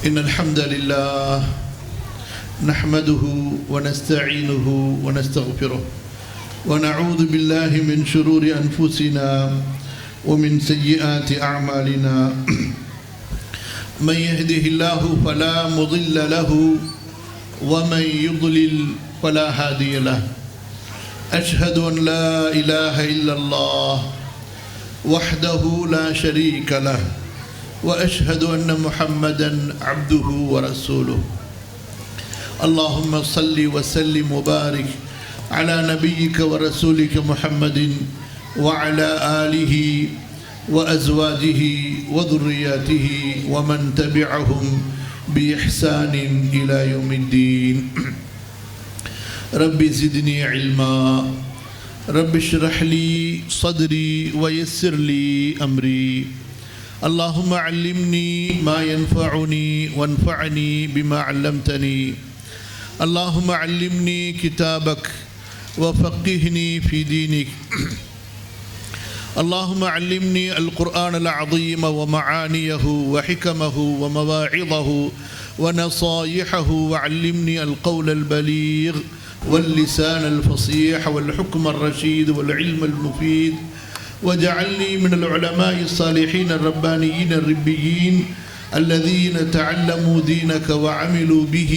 إن الحمد لله نحمده ونستعينه ونستغفره ونعوذ بالله من شرور أنفسنا ومن سيئات أعمالنا من يهده الله فلا مضل له ومن يضلل فلا هادي له أشهد أن لا إله إلا الله وحده لا شريك له وأشهد أن محمدا عبده ورسوله اللهم صل وسلم وبارك على نبيك ورسولك محمد وعلى آله وأزواجه وذرياته ومن تبعهم بإحسان إلى يوم الدين رب زدني علما رب اشرح لي صدري ويسر لي أمري اللهم علمني ما ينفعني وانفعني بما علمتني اللهم علمني كتابك وفقهني في دينك اللهم علمني القرآن العظيم ومعانيه وحكمه ومواعظه ونصايحه وعلمني القول البليغ واللسان الفصيح والحكم الرشيد والعلم المفيد وجعلني من العلماء الصالحين الربانيين الربيين الذين تعلموا دينك وعملوا به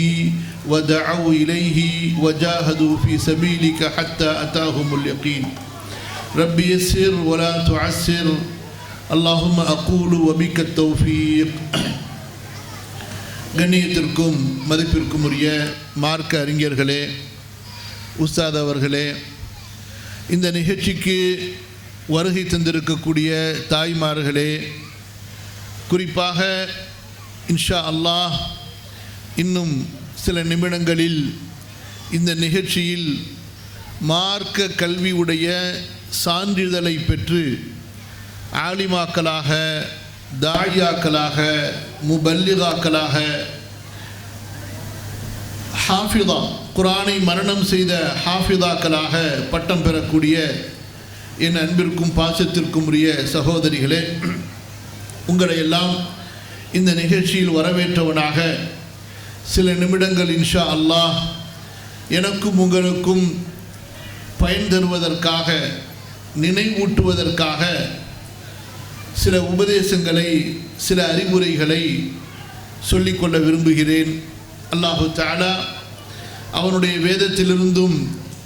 ودعوا إليه وجاهدوا في سبيلك حتى أتاهم اليقين رب يسر ولا تعسر اللهم أقول وبك التوفيق கண்ணியத்திற்கும் மதிப்பிற்கும் உரிய மார்க்க அறிஞர்களே, உஸ்தாத் அவர்களே, இந்த நிகழ்ச்சிக்கு வருகை தந்திருக்கக்கூடிய தாய்மார்களே, குறிப்பாக இன்ஷா அல்லாஹ் இன்னும் சில நிமிடங்களில் இந்த நிகழ்ச்சியில் மார்க்க கல்வியுடைய சான்றிதழை பெற்று ஆலிமாக்களாக, தாயியாக்களாக, முபல்லிகாக்களாக, ஹாஃபிதா குர்ஆனை மரணம் செய்த ஹாஃபிதாக்களாக பட்டம் பெறக்கூடிய என் அன்பிற்கும் பாசத்திற்கும் உரிய சகோதரிகளே, உங்களை எல்லாம் இந்த நிகழ்ச்சியில் வரவேற்றவனாக சில நிமிடங்கள் இன்ஷா அல்லாஹ் எனக்கும் உங்களுக்கும் பயன் தருவதற்காக, நினைவூட்டுவதற்காக சில உபதேசங்களை, சில அறிவுரைகளை சொல்லிக்கொள்ள விரும்புகிறேன். அல்லாஹு தஆலா அவனுடைய வேதத்திலிருந்தும்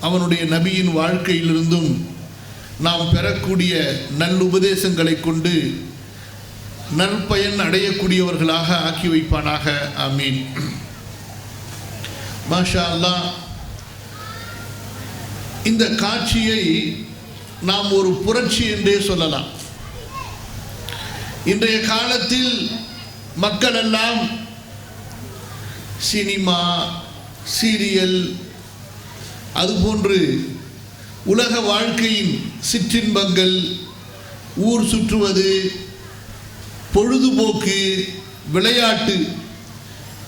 அவனுடைய நபியின் வாழ்க்கையிலிருந்தும் நாம் பெறக்கூடிய நல்லுபதேசங்களை கொண்டு நற்பயன் அடையக்கூடியவர்களாக ஆக்கி வைப்பானாக. ஆமீன். மாஷா அல்லாஹ். இந்த காட்சியை நாம் ஒரு புரட்சி என்றே சொல்லலாம். இன்றைய காலத்தில் மக்கள் எல்லாம் சினிமா, சீரியல், அதுபோன்று உலக வாழ்க்கையின் சிற்றின்பங்கள், ஊர் சுற்றுவது, பொழுதுபோக்கு, விளையாட்டு,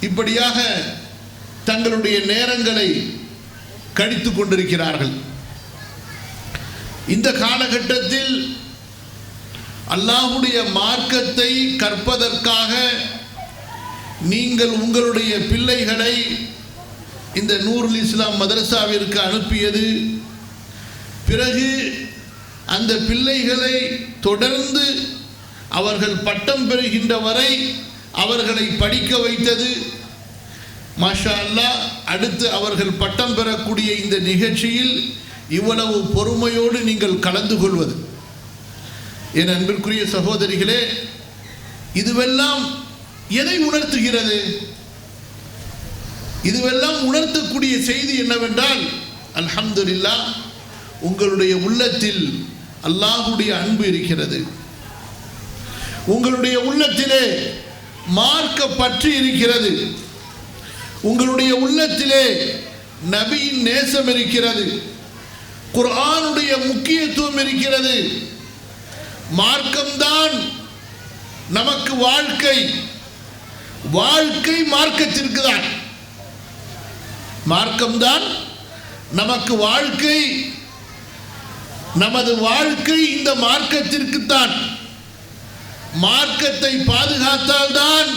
இப்படியாக தங்களுடைய நேரங்களை கழித்து கொண்டிருக்கிறார்கள். இந்த காலகட்டத்தில் அல்லாஹ்வுடைய மார்க்கத்தை கற்பதற்காக நீங்கள் உங்களுடைய பிள்ளைகளை இந்த நூருல் இஸ்லாம் மதரசாவிற்கு அனுப்பியது, பிறகு அந்த பிள்ளைகளை தொடர்ந்து அவர்கள் பட்டம் பெறுகின்ற வரை அவர்களை படிக்க வைத்தது, மாஷா அல்லாஹ். அடுத்து அவர்கள் பட்டம் பெறக்கூடிய இந்த நிகழ்ச்சியில் இவ்வளவு பொறுமையோடு நீங்கள் கலந்து கொள்வது, என் அன்பிற்குரிய சகோதரிகளே, இதுவெல்லாம் எதை உணர்த்துகிறது? இதுவெல்லாம் உணர்த்தக்கூடிய செய்தி என்னவென்றால், அல்ஹம்துலில்லாஹ், உங்களுடைய உள்ளத்தில் அல்லாஹ்வுடைய அன்பு இருக்கிறது, உங்களுடைய உள்ளத்திலே மார்க்க பற்று இருக்கிறது, உங்களுடைய உள்ளத்திலே நபியின் நேசம் இருக்கிறது, குர்ஆனுடைய முக்கியத்துவம் இருக்கிறது. மார்க்கம்தான் நமக்கு வாழ்க்கை, வாழ்க்கை மார்க்கத்திற்கு தான். மார்க்கம்தான் நமக்கு வாழ்க்கை, நமது வாழ்க்கை இந்த மார்க்கத்திற்கு தான். மார்க்கத்தை பாதுகாத்தால்தான்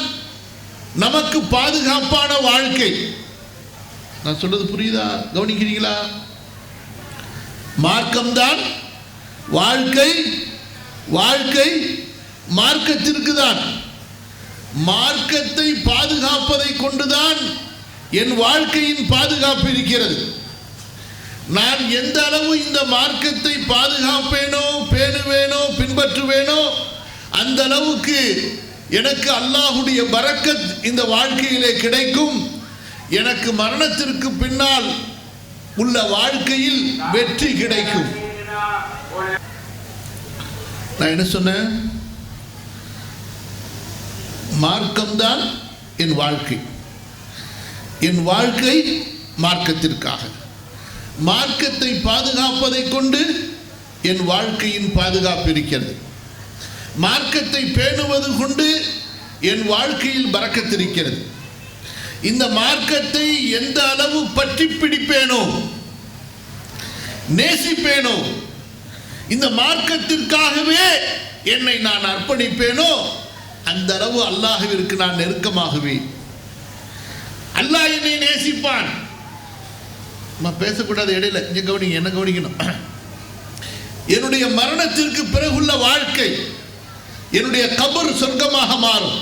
நமக்கு பாதுகாப்பான வாழ்க்கை. நான் சொல்றது புரியுதா? கவனிக்கிறீங்களா? மார்க்கம்தான் வாழ்க்கை, வாழ்க்கை மார்க்கத்திற்கு தான். மார்க்கத்தை பாதுகாப்பதை கொண்டுதான் என் வாழ்க்கையின் பாதுகாப்பு இருக்கிறது. நான் எந்த அளவு இந்த மார்க்கத்தை பாதுகாப்பேனோ, பேணுவேனோ, பின்பற்றுவேனோ, அந்த அளவுக்கு எனக்கு அல்லாஹ்வுடைய பரக்கத் இந்த வாழ்க்கையிலே கிடைக்கும். எனக்கு மரணத்திற்கு பின்னால் உள்ள வாழ்க்கையில் வெற்றி கிடைக்கும். நான் என்ன சொன்னேன்? மார்க்கம்தான் என் வாழ்க்கை. என் வாழ்க்கை மார்க்கத்திற்காக. மார்க்கத்தை பாதுகாப்பதை கொண்டு என் வாழ்க்கையின் பாதுகாப்பு இருக்கிறது. மார்க்கத்தை பேணுவது கொண்டு என் வாழ்க்கையில் பரக்கத் இருக்கிறது. இந்த மார்க்கத்தை எந்த அளவு பற்றி பிடிப்பேனோ, நேசிப்பேனோ, இந்த மார்க்கத்திற்காகவே என்னை நான் அர்ப்பணிப்பேனோ, அந்த அளவு அல்லாஹ்விற்கு நான் நெருக்கமாகுவேன். அல்லாஹ் என்னை நேசிப்பான். நான் பேசக்கூடாது இடையில, இங்க கவனிங்க, என்ன கவனிக்கணும். என்னுடைய மரணத்திற்கு பிறகுள்ள வாழ்க்கை, என்னுடைய கபர் சொர்க்கமாக மாறும்.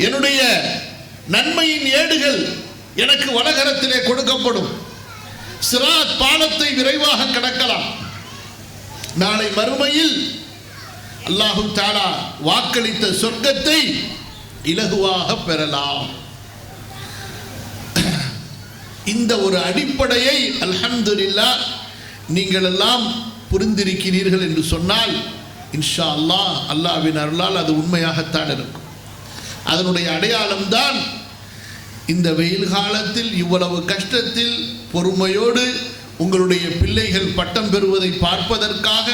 என்னுடைய நன்மையின் ஏடுகள் எனக்கு வலகரத்திலே கொடுக்கப்படும். சிராத் பாலத்தை விரைவாக கடக்கலாம். நாளை மறுமையில் அல்லாஹு தஆலா வாக்களித்த சொர்க்கத்தை இலகுவாக பெறலாம். இந்த ஒரு அடிப்படையை அல்ஹம்துலில்லாஹ் நீங்கள் எல்லாம் புரிந்திருக்கிறீர்கள் என்று சொன்னால் இன்ஷா அல்லாஹ், அல்லாஹ்வின் அருளால் அது உண்மையாகத்தான் இருக்கும். அதனுடைய அடையாளம்தான் இந்த வெயில் காலத்தில் இவ்வளவு கஷ்டத்தில் பொறுமையோடு உங்களுடைய பிள்ளைகள் பட்டம் பெறுவதை பார்ப்பதற்காக,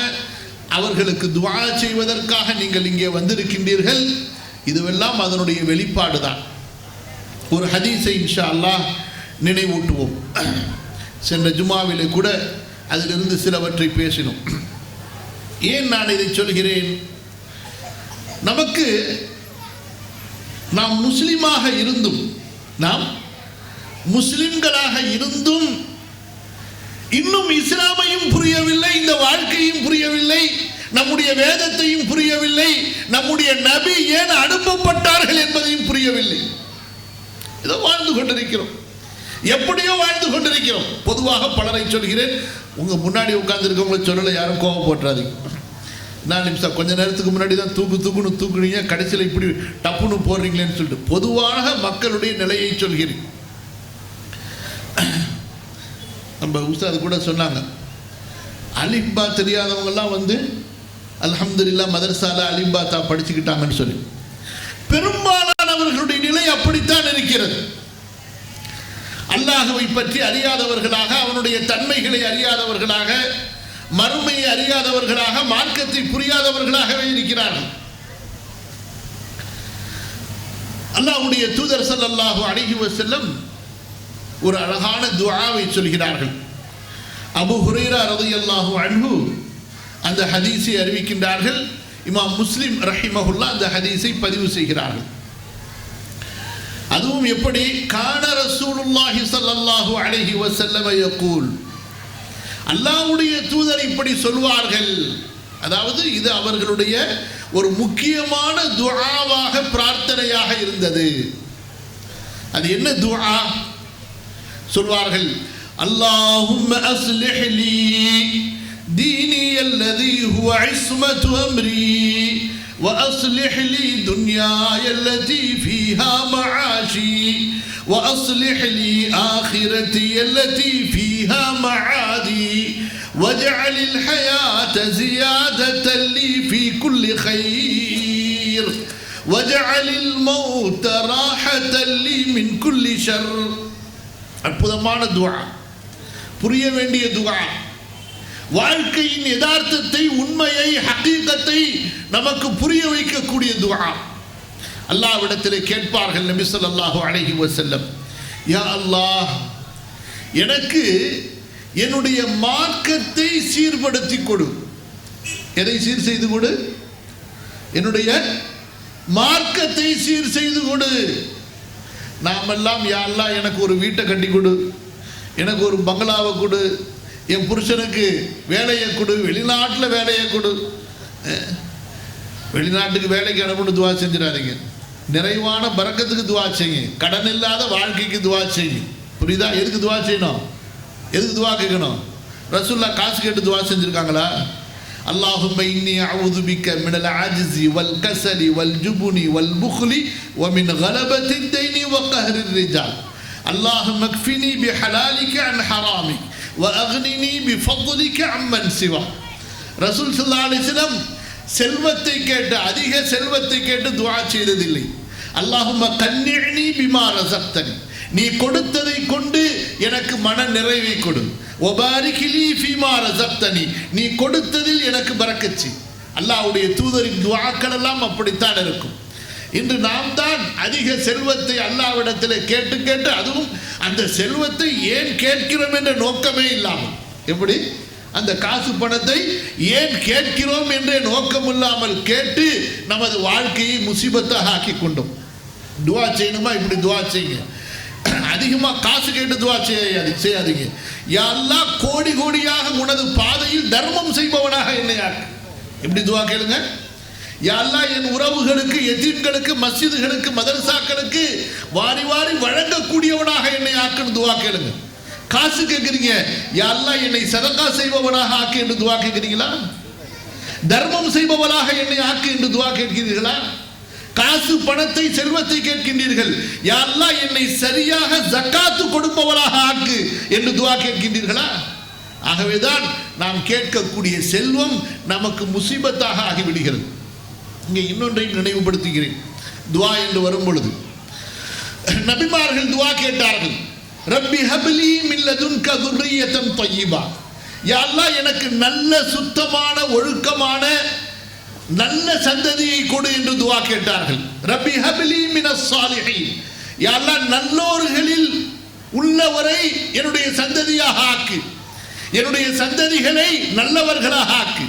அவர்களுக்கு துஆ செய்வதற்காக நீங்கள் இங்கே வந்திருக்கின்றீர்கள். இதுவெல்லாம் அதனுடைய வெளிப்பாடு தான். ஒரு ஹதீஸை இன்ஷா அல்லாஹ் நினைவூட்டுவோம். சென்ற ஜுமாவிலே கூட அதிலிருந்து சிலவற்றை பேசினோம். ஏன் நான் இதை சொல்கிறேன்? நமக்கு நாம் முஸ்லிமாக இருந்தும், நாம் முஸ்லிம்களாக இருந்தும் இன்னும் இஸ்லாமையும் புரியவில்லை, இந்த வாழ்க்கையும் புரியவில்லை, நம்முடைய வேதத்தையும் புரியவில்லை, நம்முடைய நபி ஏன் அனுப்பப்பட்டார்கள் என்பதையும் புரியவில்லை. ஏதோ வாழ்ந்து கொண்டிருக்கிறோம், எப்படியோ வாழ்ந்து கொண்டிருக்கிறோம். பொதுவாக பலரை சொல்கிறேன், உங்க முன்னாடி உட்கார்ந்து இருக்கவங்களை சொல்லலை, யாரும் கோபம் போட்டுறாதீங்க. நான் நிமிஷம் கொஞ்ச நேரத்துக்கு முன்னாடி தான் தூக்குன்னு தூக்குனீங்க, கடைசியில் இப்படி டப்புன்னு போடுறீங்களேன்னு சொல்லிட்டு பொதுவாக மக்களுடைய நிலையை சொல்கிறேன். நம்ம உஸ்தாது கூட சொன்னாங்க, அலிஃபா தெரியாதவங்கெல்லாம் வந்து அல்ஹம்துலில்லாஹ் மதரசால அலிஃபா தான் படிச்சுக்கிட்டாங்கன்னு சொல்லி. பெரும்பாலானவர்களுடைய நிலை அப்படித்தான் இருக்கிறது. அல்லாஹ்வை பற்றி அறியாதவர்களாக, அவனுடைய தன்மைகளை அறியாதவர்களாக, மறுமையை அறியாதவர்களாக, மார்க்கத்தை புரியாதவர்களாகவே இருக்கிறார்கள். அல்லாஹ்வுடைய தூதர் ஸல்லல்லாஹு அலைஹி வஸல்லம் ஒரு அழகான துஆவை சொல்கிறார்கள். அபூ ஹுரைரா ரலியல்லாஹு அன்ஹு அந்த ஹதீஸை அறிவிக்கின்றார்கள். இமாம் முஸ்லிம் ரஹிமஹுல்லாஹ் அந்த ஹதீஸை பதிவு செய்கிறார்கள். அதுவும் எப்படி? கான ரசூலுல்லாஹி ஸல்லல்லாஹு அலைஹி வஸல்லம் யகூல், அல்லாஹ்வுடைய தூதர் இப்படி சொல்வார்கள். அதாவது இது அவர்களுடைய ஒரு முக்கியமான துஆவாக, பிரார்த்தனையாக இருந்தது. அது என்ன துஆ? சொல்வார்கள், அல்லாஹும்ம அஸ்லிஹ் லீ தீனி அல்லதி ஹுவ இஸ்மத்து அம்ரி وأصلح لي دنياي التي فيها معاشي وأصلح لي آخرتي التي فيها معادي واجعل الحياة زيادة لي في كل خير واجعل الموت راحة لي من كل شر. அற்புதமான துஆ, புரிய வேண்டிய துஆ. வாழ்க்கையின் யதார்த்தத்தை, உண்மையை, ஹகீகத்தை நமக்கு புரிய வைக்கக்கூடிய துஆ. அல்லாஹ்விடத்திலே கேட்பார்கள் நபி ஸல்லல்லாஹு அலைஹி வஸல்லம், யா அல்லாஹ், எனக்கு என்னுடைய மார்க்கத்தை சீர்படுத்தி கொடு. எதை சீர் செய்து கொடு? என்னுடைய மார்க்கத்தை சீர் செய்து கொடு. நாமெல்லாம் யா அல்லாஹ் எனக்கு ஒரு வீட்டை கட்டி கொடு, எனக்கு ஒரு பங்களாவை கொடு, என் புருஷனுக்கு வேலையை கொடு, வெளிநாட்டில் வேலையை கொடு. வெளிநாட்டுக்கு வேலைக்கு அனுப்பணும் துவா செஞ்சிடாதீங்க. நிறைவான பரக்கத்துக்கு துவா செய்யுங்க. கடன் இல்லாத வாழ்க்கைக்கு துவா செய்யுங்க. புரியுதா? எதுக்கு துவா செய்யணும்? எதுக்கு துவா கேட்கணும்? ரசூலுல்லாஹ் காசு கேட்டு துவா செஞ்சுருக்காங்களா? அல்லாஹும்ம இன்னி அஊது பிக்க மினல் ஆஜிஸி வல் கஸலி வல் ஜுபுனி வல் புக்லி வ மின் கலபத்தி தைனி வ கஹ்ரி ரிஜால் அல்லாஹும்மக்ஃபினி பிஹலாலிக அன் ஹராமிக் வ அக்னினி பிஃضலிக அம்மன் சிவா. ரசூல் ஸல்லல்லாஹு அலைஹி வஸல்லம் செல்வத்தை கேட்டு, அதிக செல்வத்தை கேட்டு துஆ செய்ததில்லை. அல்லாஹும்ம கன்னிஅனி பிமா ரஸக்தனி, நீ கொடுத்ததை கொண்டு எனக்கு மன நிறைவை கொடு. ஒபாரிகிலி ஃபீமா ரஸக்தனி, நீ கொடுத்ததில் எனக்கு பரக்கத் செய். அல்லாஹ்வுடைய தூதரின் துஆக்கள் எல்லாம் அப்படித்தான் இருக்கும். இன்று நாம் தான் அதிக செல்வத்தை அல்லாஹ்விடத்தில் கேட்டு கேட்டு, அதுவும் அந்த செல்வத்தை ஏன் கேட்கிறோம் என்ற நோக்கமே இல்லாமல், எப்படி அந்த காசு பணத்தை ஏன் கேட்கிறோம் என்ற நோக்கம் இல்லாமல் கேட்டு நமது வாழ்க்கையை முசீபத்தாக ஆக்கி கொண்டோம். துஆ செய்யணுமா? இப்படி துஆ செய்யுங்க. அதிகமாக காசு கேட்டு துவா செய்யாதீங்க. யா அல்லாஹ் கோடி கோடியாக உனது பாதையில் தர்மம் செய்பவனாக என்னை ஆக்கு. எப்படி துவா கேளுங்க? யா அல்லாஹ் என் உறவுகளுக்கு, எத்தீம்களுக்கு, மஸ்ஜிதுகளுக்கு, மதரசாக்களுக்கு வாரி வாரி வழங்கக்கூடியவனாக என்னை ஆக்குன்னு துவா கேளுங்க. காசு கேட்குறீங்க, யா அல்லாஹ் என்னை சதகா செய்பவனாக ஆக்கு என்று துவா கேட்குறீங்களா? தர்மம் செய்பவனாக என்னை ஆக்கு என்று துவா கேட்கிறீர்களா? காசு பணத்தை செல்வத்தை கேட்கின்றீர்கள், யா அல்லாஹ் என்னை சரியாக ஜக்காத்து கொடுப்பவராக ஆக்கு என்று துஆ கேட்கின்றீர்களா? ஆகவேதான் நாம் கேட்கக்கூடிய செல்வம் நமக்கு முசீபத்தாக ஆகிவிடுகிறது. இங்கே இன்னொன்றையும் நினைவுபடுத்துகிறேன். துஆ என்று வரும் பொழுது நபிமார்கள் துஆ கேட்டார்கள். ரப்பி ஹப்லி மின் லதுன்க துர்ரியத்தன் தய்யிபா, யா அல்லாஹ் எனக்கு நல்ல சுத்தமான ஒழுக்கமான நல்ல சந்ததியை கொடு என்று துஆ கேட்டார்கள். ரப்பி ஹப்லி மினஸ் சாலிஹீன், யா அல்லாஹ் நல்லோர்களில் உள்ளவரை என்னுடைய சந்ததியாக ஆக்கு, என்னுடைய சந்ததிகளை நல்லவர்களாக ஆக்கு,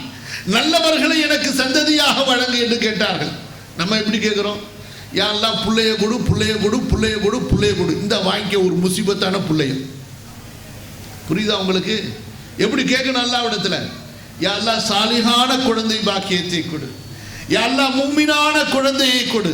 நல்லவர்களை எனக்கு சந்ததியாக வழங்கு என்று கேட்டார்கள். நம்ம எப்படி கேட்குறோம்? யா அல்லாஹ் புள்ளைய கொடு, புள்ளைய கொடு, புள்ளைய கொடு, புள்ளைய கொடு, இந்த வாங்கிக்க ஒரு முசீபத்தான புள்ளைய. புரியுதா உங்களுக்கு? எப்படி கேட்கணும் அல்லாஹ்விடத்துல? யா அல்லாஹ் சாலிஹான குழந்தை பாக்கியத்தை கொடு, யா அல்லாஹ் மூமினான குழந்தையை கொடு,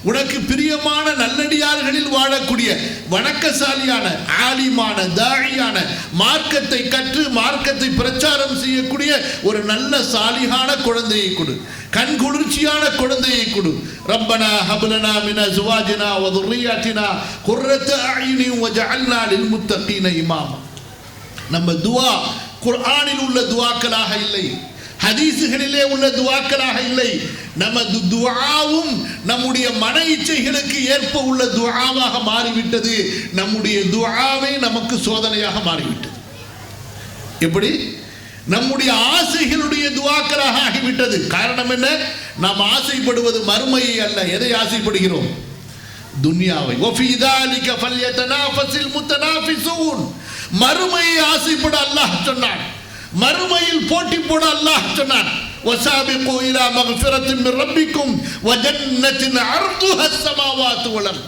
உனக்கு பிரியமான நல்லடியார்களில் வாழக்கூடிய வணக்கசாலியான ஆலிமான தாழியான மார்க்கத்தை கற்று மார்க்கத்தை பிரச்சாரம் செய்யக்கூடிய ஒரு நல்ல சாலிஹான குழந்தையை கொடு, கண் குளிர்ச்சியான குழந்தையை கொடு. ரப்பனா ஹப்லனா மின் அஸ்வாஜினா வ துர்ரியாத்தினா குர்ரத அயுனின் வஜஅல்னா லில் முத்தகீன இமாமா. நம்ம துஆ குர்ஆனில் உள்ள துஆக்களாக இல்லை, ஹதீஸுகளிலே உள்ள துஆக்களாக இல்லை. நமது துஆவும் நம்முடைய மன இச்சைகளுக்கு ஏற்ப உள்ள துஆவாக மாறிவிட்டது. நம்முடைய துஆவே நமக்கு சோதனையாக மாறிவிட்டது. எப்படி? நம்முடைய ஆசைகளுடைய துஆக்களாக ஆகிவிட்டது. காரணம் என்ன? நாம் ஆசைப்படுவது மறுமையை அல்ல. எதை ஆசைப்படுகிறோம்? துன்யாவை. வஃபீ ذلك فليتنافس المتنافسون. மறுமையை ஆசைப்பட அல்லாஹ் சொன்னான், மறுமையில் போட்டி போட அல்லாஹ் சொன்னான். வஸாபிகு இலா மக்ஃபிரத்தின் மின் ரப்பிக்கும் வ ஜன்னத்தின் அர்துஹா ஸமாவாத்து வல் அர்த்.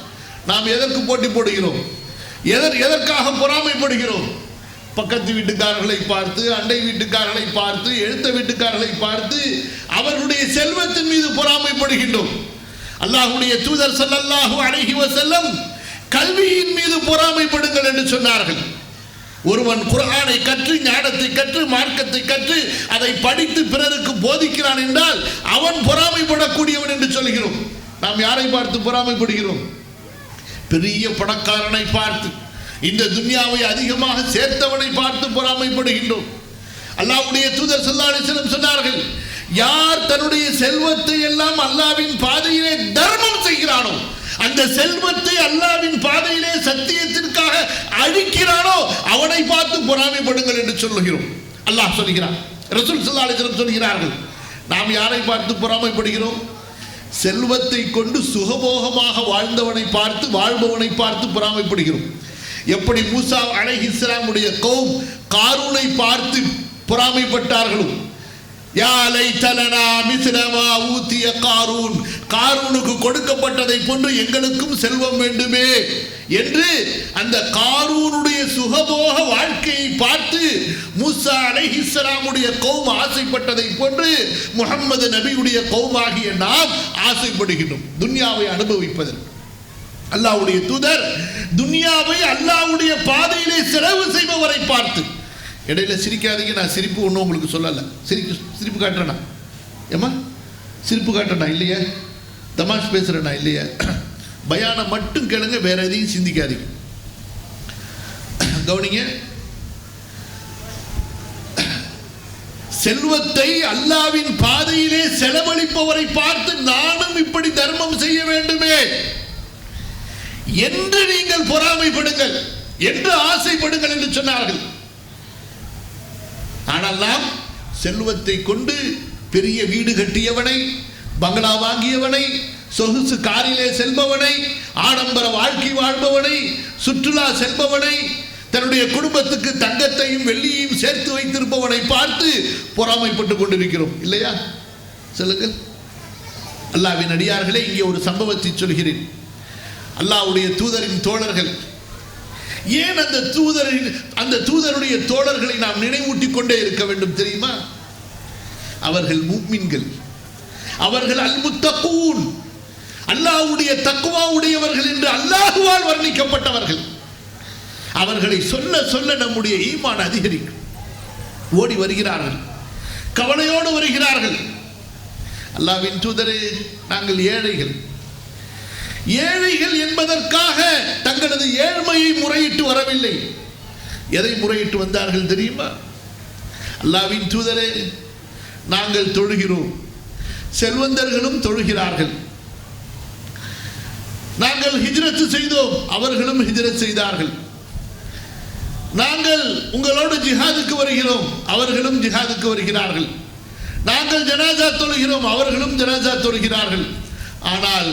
நாம் எதற்கு போட்டி போடுகிறோம்? எதற்காக பொறாமைப்படுகிறோம்? பக்கத்து வீட்டுக்காரர்களை பார்த்து, அண்டை வீட்டுக்காரர்களை பார்த்து, எழுத்த வீட்டுக்காரர்களை பார்த்து அவர்களுடைய செல்வத்தின் மீது பொறாமைப்படுகின்றோம். அல்லாஹ்வுடைய தூதர் ஸல்லல்லாஹு அலைஹி வஸல்லம் கல்வியின் மீது பொறாமைப்படுங்கள் என்று சொன்னார்கள். ஒருவன் குர்ஆனை கற்று, ஞானத்தை கற்று, மார்க்கத்தை கற்று அதை படித்து பிறருக்கு போதிக்கிறான் என்றால் அவன் பொறாமைப்படக்கூடியவன் என்று சொல்கிறோம். நாம் யாரை பார்த்து பொறாமைப்படுகிறோம்? பெரிய பணக்காரனை பார்த்து, இந்த துன்யாவை அதிகமாக சேர்த்தவனை பார்த்து பொறாமைப்படுகின்றோம். அல்லாஹ்வுடைய தூதர் ஸல்லல்லாஹு அலைஹி வஸல்லம் சொன்னார்கள், யார் தன்னுடைய செல்வத்தை எல்லாம் அல்லாஹ்வின் பாதையிலே தர்மம் செய்கிறானோ, அந்த செல்வத்தை அல்லாஹ்வின் பாதையிலே சத்தியத்திற்காக அழிக்கிறானோ அவனை பார்த்து பொறாமைப்படுங்கள் என்று சொல்லுகிறோம். அல்லாஹ் சொல்கிறான், ரசூல் ஸல்லல்லாஹு அலைஹி வஸல்லம் சொல்கிறார்கள். நாம் யாரை பார்த்து பொறாமைப்படுகிறோம்? செல்வத்தை கொண்டு சுகபோகமாக வாழ்ந்தவனை பார்த்து, வாழ்பவனை பார்த்து பொறாமைப்படுகிறோம். எப்படி மூசா அலைஹிஸ்ஸலாமுடைய கௌம் காரூனை பார்த்து பொறாமைப்பட்டார்களோ, யா லைதலனா மிஸ்லமா ஊதிய காரூன், காரூனுக்கு கொடுக்கப்பட்டதை போன்று எங்களுக்கும் செல்வம் வேண்டுமே என்று அந்த காரூனுடைய சுகபோக வாழ்க்கையை பார்த்து மூசா அலைஹிஸ்ஸலாமுடைய கௌம் ஆசைப்பட்டதை போன்று முஹம்மது நபியுடைய கௌமாகிய நாம் ஆசைப்படுகின்றோம் துன்யாவை அனுபவிப்பதற்கு. அல்லாஹ்வுடைய தூதர் துன்யாவை அல்லாஹ்வுடைய பாதையிலே செலவு செய்பவரை பார்த்து, இடையில சிரிக்காதீங்க, நான் சிரிப்பு ஒன்றும் உங்களுக்கு சொல்லலை, சிரிப்பு காட்டுறேனா ஏமா, சிரிப்பு காட்டுறேனா இல்லையா, தமாஷ் பேசுறேனா இல்லையா, பயானை மட்டும் கேளுங்க, வேற எதையும் சிந்திக்காதீங்க. கவனிங்க, செல்வத்தை அல்லாஹ்வின் பாதையிலே செலவழிப்பவரை பார்த்து நானும் இப்படி தர்மம் செய்ய வேண்டுமே என்று நீங்கள் பொறாமைப்படுங்கள் என்று ஆசைப்படுங்கள் என்று சொன்னார்கள். ஆனால் நாம் செல்வத்தை கொண்டு பெரிய வீடு கட்டியவனை, பங்களா வாங்கியவனை, சொகுசு காரிலே செல்பவனை, ஆடம்பர வாழ்க்கை வாழ்பவனை, சுற்றுலா செல்பவனை, தன்னுடைய குடும்பத்துக்கு தங்கத்தையும் வெள்ளியையும் சேர்த்து வைத்திருப்பவனை பார்த்து பொறாமைப்பட்டுக் கொண்டிருக்கிறோம் இல்லையா? சொல்லுங்கள். அல்லாஹ்வின் அடியார்களே, இங்கே ஒரு சம்பவத்தை சொல்கிறேன். அல்லாஹ்வுடைய தூதரின் தோழர்கள், ஏன் அந்த தூதருடைய தோழர்களை நாம் நினைவூட்டிக் கொண்டே இருக்க வேண்டும் தெரியுமா? அவர்கள் முஃமின்கள், அவர்கள் அல் முத்தகூன், அல்லாஹ்வுடைய தக்வா உடையவர்கள் என்று அல்லாஹ்வால் வர்ணிக்கப்பட்டவர்கள். அவர்களை சொல்ல சொல்ல நம்முடைய ஈமான் அதிகரிக்கும். ஓடி வருகிறார்கள், கவலையோடு வருகிறார்கள். அல்லாஹ்வின் தூதரே, நாங்கள் ஏழைகள், ஏழைகள் என்பதற்காக தங்களது ஏழ்மையை முறையிட்டு வரவில்லை. எதை முறையிட்டு வந்தார்கள் தெரியுமா? அல்லாஹ்வின் தூதரே, நாங்கள் தொழுகிறோம், செல்வந்தர்களும் தொழுகிறார்கள். நாங்கள் ஹிஜ்ரத் செய்தோம், அவர்களும் ஹிஜ்ரத் செய்தார்கள். நாங்கள் உங்களோடு ஜிஹாதுக்கு வருகிறோம், அவர்களும் ஜிஹாதுக்கு வருகிறார்கள். நாங்கள் ஜனாசா தொழுகிறோம், அவர்களும் ஜனாசா தொழுகிறார்கள். ஆனால்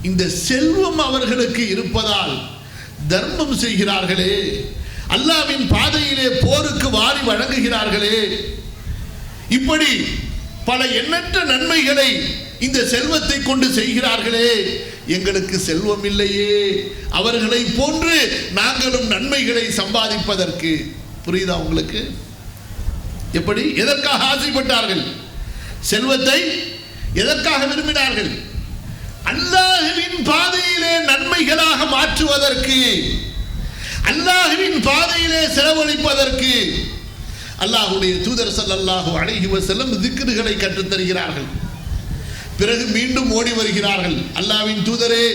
இந்த செல்வம் அவர்களுக்கு இருப்பதால் தர்மம் செய்கிறார்களே, அல்லாஹ்வின் பாதையிலே போருக்கு வாரி வழங்குகிறார்களே, இப்படி பல எண்ணற்ற நன்மைகளை இந்த செல்வத்தை கொண்டு செய்கிறார்களே, எங்களுக்கு செல்வம் இல்லையே, அவர்களை போன்று நாங்களும் நன்மைகளை சம்பாதிப்பதற்கு. புரியுதா உங்களுக்கு? எப்படி, எதற்காக ஆசைப்பட்டார்கள்? செல்வத்தை எதற்காக விரும்பினார்கள்? அல்லாஹ்வின் பாதையிலே நன்மைகளாக மாற்றுவதற்கு, அல்லாஹ்வின் பாதையிலே செலவழிப்பதற்கு. அல்லாஹ்வுடைய தூதர் ஸல்லல்லாஹு அலைஹி வஸல்லம் திக்ருகளை கற்றுத் தருகிறார்கள். பிறகு மீண்டும் ஓடி வருகிறார்கள். அல்லாஹ்வின் தூதரே,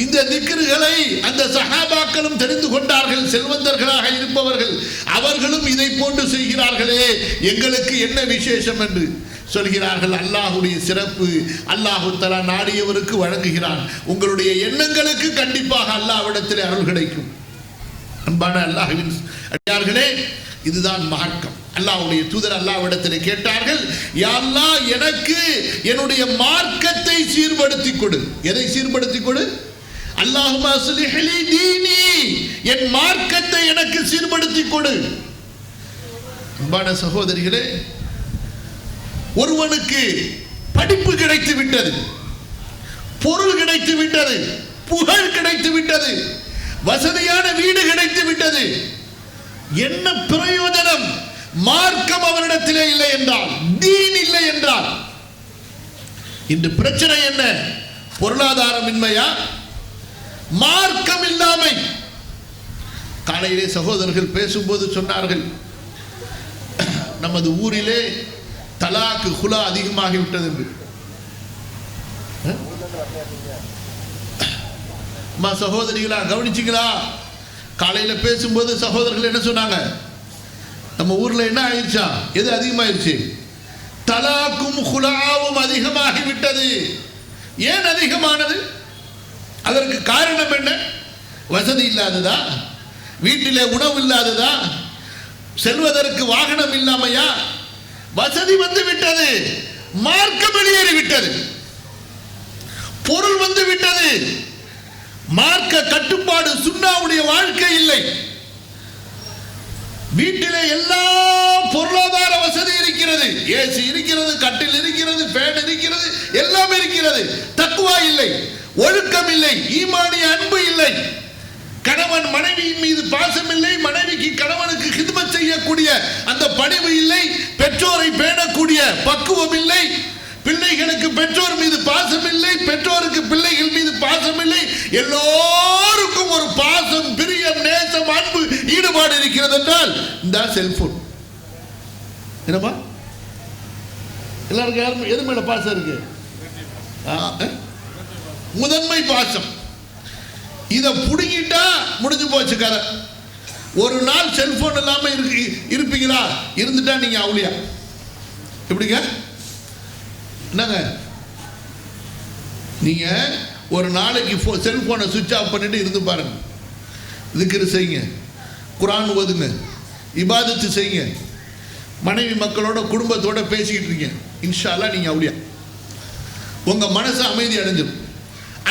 இந்த திக்ருகளை அந்த சஹாபாக்களும் தெரிந்து கொண்டார்கள், செல்வந்தர்களாக இருப்பவர்கள், அவர்களும் இதை போன்று செய்கிறார்களே, எங்களுக்கு என்ன விசேஷம் என்று சொல்கிறார்கள். அல்லாஹ்வுடைய சிறப்பு, அல்லாஹ் தஆலா நாடியவருக்கு வழங்குகிறான். உங்களுடைய எண்ணங்களுக்கு கண்டிப்பாக அல்லாஹ்விடத்திலே அருள் கிடைக்கும். அன்பான அல்லாஹ்வின் அடியார்களே, இதுதான் மார்க்கம். அல்லாஹ்வுடைய தூதர் அல்லாஹ்விடத்திலே கேட்டார்கள், யா அல்லாஹ், எனக்கு என்னுடைய மார்க்கத்தை சீர்படுத்திக் கொடு. எதை சீர்படுத்திக் கொடு? அல்லாஹும்ம அஸ்லிஹ் லி தீனி, என் மார்க்கத்தை எனக்கு சீர்படுத்திக் கொடு. அன்பான சகோதரிகளே, ஒருவனுக்கு படிப்பு கிடைத்து விட்டது, பொருள் கிடைத்து விட்டது, புகழ் கிடைத்து விட்டது, வசதியான வீடு கிடைத்து விட்டது, என்ன பிரயோஜனம்? மார்க்கம் அவரிடத்திலே இல்லை என்றால், தீன் இல்லை என்றால். இன்று பிரச்சனை என்ன? பொருளாதாரம் இன்மையா, மார்க்கம் இல்லாமை? காலையிலே சகோதரர்கள் பேசும்போது சொன்னார்கள், நமது ஊரிலே தலாக்கு குலா அதிகமாகிவிட்டது என்று. சகோதரிகளா கவனிச்சிங்களா? காலையில பேசும்போது சகோதரர்கள் என்ன சொன்னாங்க? நம்ம ஊர்ல என்ன ஆயிடுச்சா? எது அதிகமாயிருச்சு? தலாக்கும் குலாவும் அதிகமாகிவிட்டது. ஏன் அதிகமானது? அதற்கு காரணம் என்ன? வசதி இல்லாததா? வீட்டிலே உணவு இல்லாததா? செல்வதற்கு வாகனம் இல்லாமையா? வசதி வந்து விட்டது, மார்க்கம் வெளியேறிவிட்டது, பொருள் வந்து விட்டது, மார்க்க கட்டுப்பாடு சுன்னாவுடைய வாழ்க்கை இல்லை. வீட்டிலே எல்லா பொருளாதார வசதி இருக்கிறது, ஏசி இருக்கிறது, கட்டில் இருக்கிறது, ஃபேன் இருக்கிறது, எல்லாம் இருக்கிறது. தக்வா இல்லை, ஒழுக்கம் இல்லை, ஈமானிய அன்பு இல்லை, கணவன் மனைவியின் மீது பாசம் இல்லை, மனைவிக்கு கணவனுக்கு ஹிதமத் செய்யக்கூடிய அந்த பணிவு இல்லை, பெற்றோரை பேணக்கூடிய பக்குவம் இல்லை, பிள்ளைகளுக்கு பெற்றோர் மீது பாசம் இல்லை, பெற்றோருக்கு பிள்ளைகள் மீது பாசம் இல்லை, எல்லோருக்கும் ஒரு பாசம், பிரியம், நேசம், அன்பு, ஈடுபாடு இருக்கிறது என்றால் இந்த செல்போன். என்னப்பா எல்லாருக்கும் யாரும் எது மேல பாசம் இருக்கு? முதன்மை பாசம். இதை புடுங்கிட்டா முடிஞ்சு போச்சு கதை. ஒரு நாள் செல்போன் இல்லாம இருப்பீங்களா? இருந்துட்டா நீங்க அவுளியா. எப்படிங்க? என்னங்க, நீங்க ஒரு நாளைக்கு செல்போனை சுவிட்ச் ஆஃப் பண்ணிட்டு இருந்து பாருங்க. திக்ர் செய்யுங்க, குர்ஆன் ஓதுங்க, இபாதத்து செய்யுங்க, மனைவி மக்களோட குடும்பத்தோட பேசிக்கிட்டு இருக்கீங்க, இன்ஷா அல்லாஹ் நீங்க அவுளியா. உங்க மனசு அமைதி அடைஞ்சிடும்.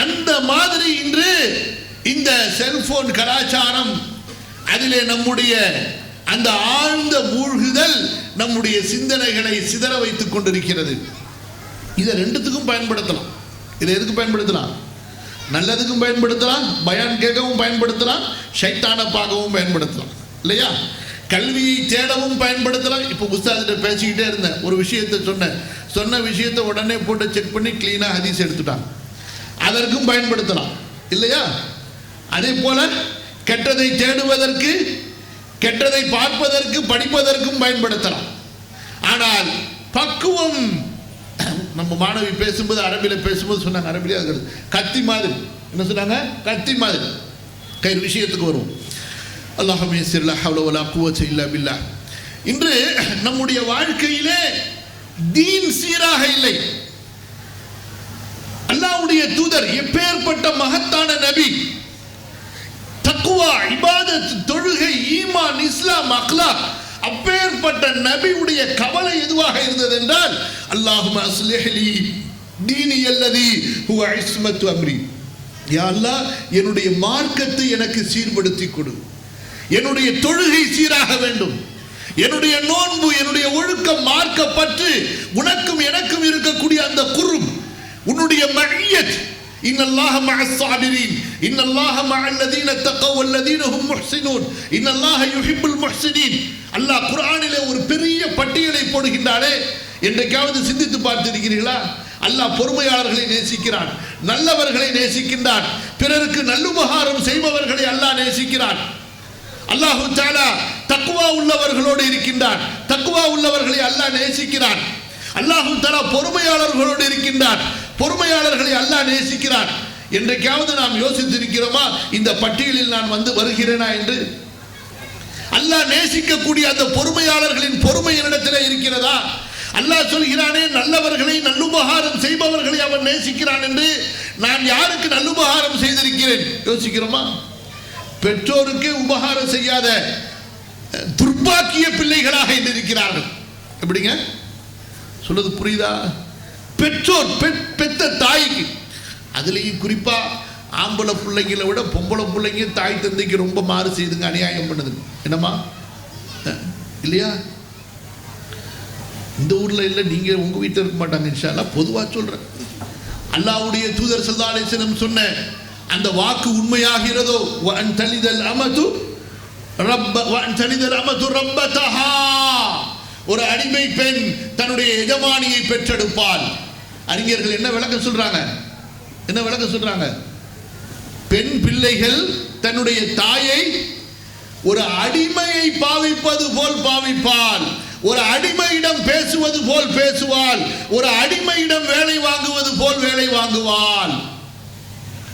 அந்த மாதிரி இன்று இந்த செல்போன் கலாச்சாரம், அதிலே நம்முடைய அந்த ஆழ்ந்த மூழ்குதல் நம்முடைய சிந்தனைகளை சிதற வைத்துக் கொண்டிருக்கிறது. இதை ரெண்டுத்துக்கும் பயன்படுத்தலாம். இதை எதுக்கு பயன்படுத்தலாம்? நல்லதுக்கும் பயன்படுத்தலாம், பயான் கேட்கவும் பயன்படுத்தலாம், ஷைத்தானை பார்க்கவும் பயன்படுத்தலாம், இல்லையா? கல்வியை தேடவும் பயன்படுத்தலாம். இப்போ உஸ்தாதிட்ட பேசிக்கிட்டே இருந்தேன், ஒரு விஷயத்தை சொன்ன விஷயத்தை உடனே போட்டு செக் பண்ணி கிளீனாக ஹதீஸ் எடுத்துட்டாங்க. அதற்கும் பயன்படுத்தலாம், இல்லையா? அதே போல கெட்டதை தேடுவதற்கு, கெட்டதை பார்ப்பதற்கு, படிப்பதற்கும் பயன்படுத்தலாம். ஆனால் பக்குவம், நம்ம மாணவி பேசும்போது அரபியில் பேசும்போது சொன்னாங்க, அரபிலே அது கத்தி மாதிரி. என்ன சொன்னாங்க? கத்தி மாதிரி. கயிறு விஷயத்துக்கு வருவோம். அல்லாஹும்ம யஸ்ஸிர் லா ஹவ்ல வலா குவத்த இல்லா பில்லாஹ். இன்று நம்முடைய வாழ்க்கையிலே தீன் சீராக இல்லை. அல்லாஹ்வுடைய தூதர், எப்பேற்பட்ட மகத்தான நபி, தக்வா, இபாதத், தொழுகை, ஈமான், இஸ்லாம், அக்லாக், அப்பேற்பட்ட நபியுடைய கவலை எதுவாக இருந்தது என்றால், அல்லாஹும்ம அஸ்லிஹ் லி தீனி அல்லதி ஹுவ இஸ்மத்து அம்ரி. யா அல்லாஹ், என்னுடைய மார்க்கத்தை எனக்கு சீர்படுத்தி கொடு, என்னுடைய தொழுகை சீராக வேண்டும், என்னுடைய நோன்பு, என்னுடைய ஒழுக்கம், மார்க்க பற்று, உனக்கும் எனக்கும் இருக்கக்கூடிய அந்த குர்ப், உன்னுடைய மஅய்யத். இன்னல்லாஹ மஅஸ் ஸாபிரீன், இன்னல்லாஹ மஅல்லதீன தகவ் வல்லதீன ஹும் முஹ்ஸினூன், இன்னல்லாஹ யுஹிப்புல் முஹ்ஸினீன். அல்லாஹ் குர்ஆனிலே ஒரு பெரிய பட்டியலை போடுகின்றானே, என்றைக்காவது சிந்தித்து பார்த்திருக்கிறீர்களா? அல்லாஹ் பொறுமையாளர்களை நேசிக்கிறான், நல்லவர்களை நேசிக்கின்றான், பிறருக்கு நல்லுபகாரம் செய்பவர்களை அல்லாஹ் நேசிக்கிறான். அல்லாஹு தஆலா தக்வா உள்ளவர்களோடு இருக்கின்றான், தக்வா உள்ளவர்களை அல்லாஹ் நேசிக்கிறான். அல்லாஹு தஆலா பொறுமையாளர்களோடு இருக்கின்றான், பொறுமையாளர்களை அல்லாஹ் நேசிக்கிறான். என்றைக்காவது நாம் யோசித்திருக்கிறோமா, இந்த பட்டியலில் நான் வந்து வருகிறேனா என்று? அல்லாஹ் நேசிக்கக்கூடிய அந்த பொறுமையாளர்களின் பொறுமை என்னிடத்தில் இருக்கிறதா? அல்லாஹ் சொல்கிறானே, நல்லவர்களை, நல்லுபகாரம் செய்பவர்களை அவன் நேசிக்கிறான் என்று. நான் யாருக்கு நல்லுபகாரம் செய்திருக்கிறேன்? யோசிக்கிறோமா? பெற்றோருக்கு உபகாரம் செய்யாத துர்பாக்கிய பிள்ளைகளாக இருக்கிறார்கள். எப்படிங்க சொல்றது புரியுதா? பெற்றோர், பெத்த தாய்க்கு, அதுலேயும் குறிப்பா ஆம்பளை பிள்ளைங்களை விட பொம்பளை பிள்ளைங்க தாய் தந்தைக்கு ரொம்ப மாறு செய்துங்க, அநியாயம் பண்ணுது. என்னம்மா இல்லையா? இந்த ஊர்ல இல்லை, நீங்க உங்க வீட்டில் இருக்க மாட்டாங்க இன்ஷா அல்லாஹ், பொதுவா சொல்றேன். அல்லாஹ்வுடைய தூதர் ஸல்லல்லாஹு அலைஹி வஸல்லம் சொன்ன அந்த வாக்கு உண்மையாகிறதோ, வஅன் தலிதல் அமது ரப்பதஹா, ஒரு அடிமை பெண் தன்னுடைய எஜமானியை பெற்றெடுப்பாள். அறிஞர்கள் என்ன விளக்கம் சொல்றாங்க? என்ன விளக்கம் சொல்றாங்க? பெண் பிள்ளைகள் தன்னுடைய தாயை ஒரு அடிமையை பாவிப்பது போல் பாவிப்பாள், ஒரு அடிமையிடம் பேசுவது போல் பேசுவாள், ஒரு அடிமையிடம் வேலை வாங்குவது போல் வேலை வாங்குவாள்.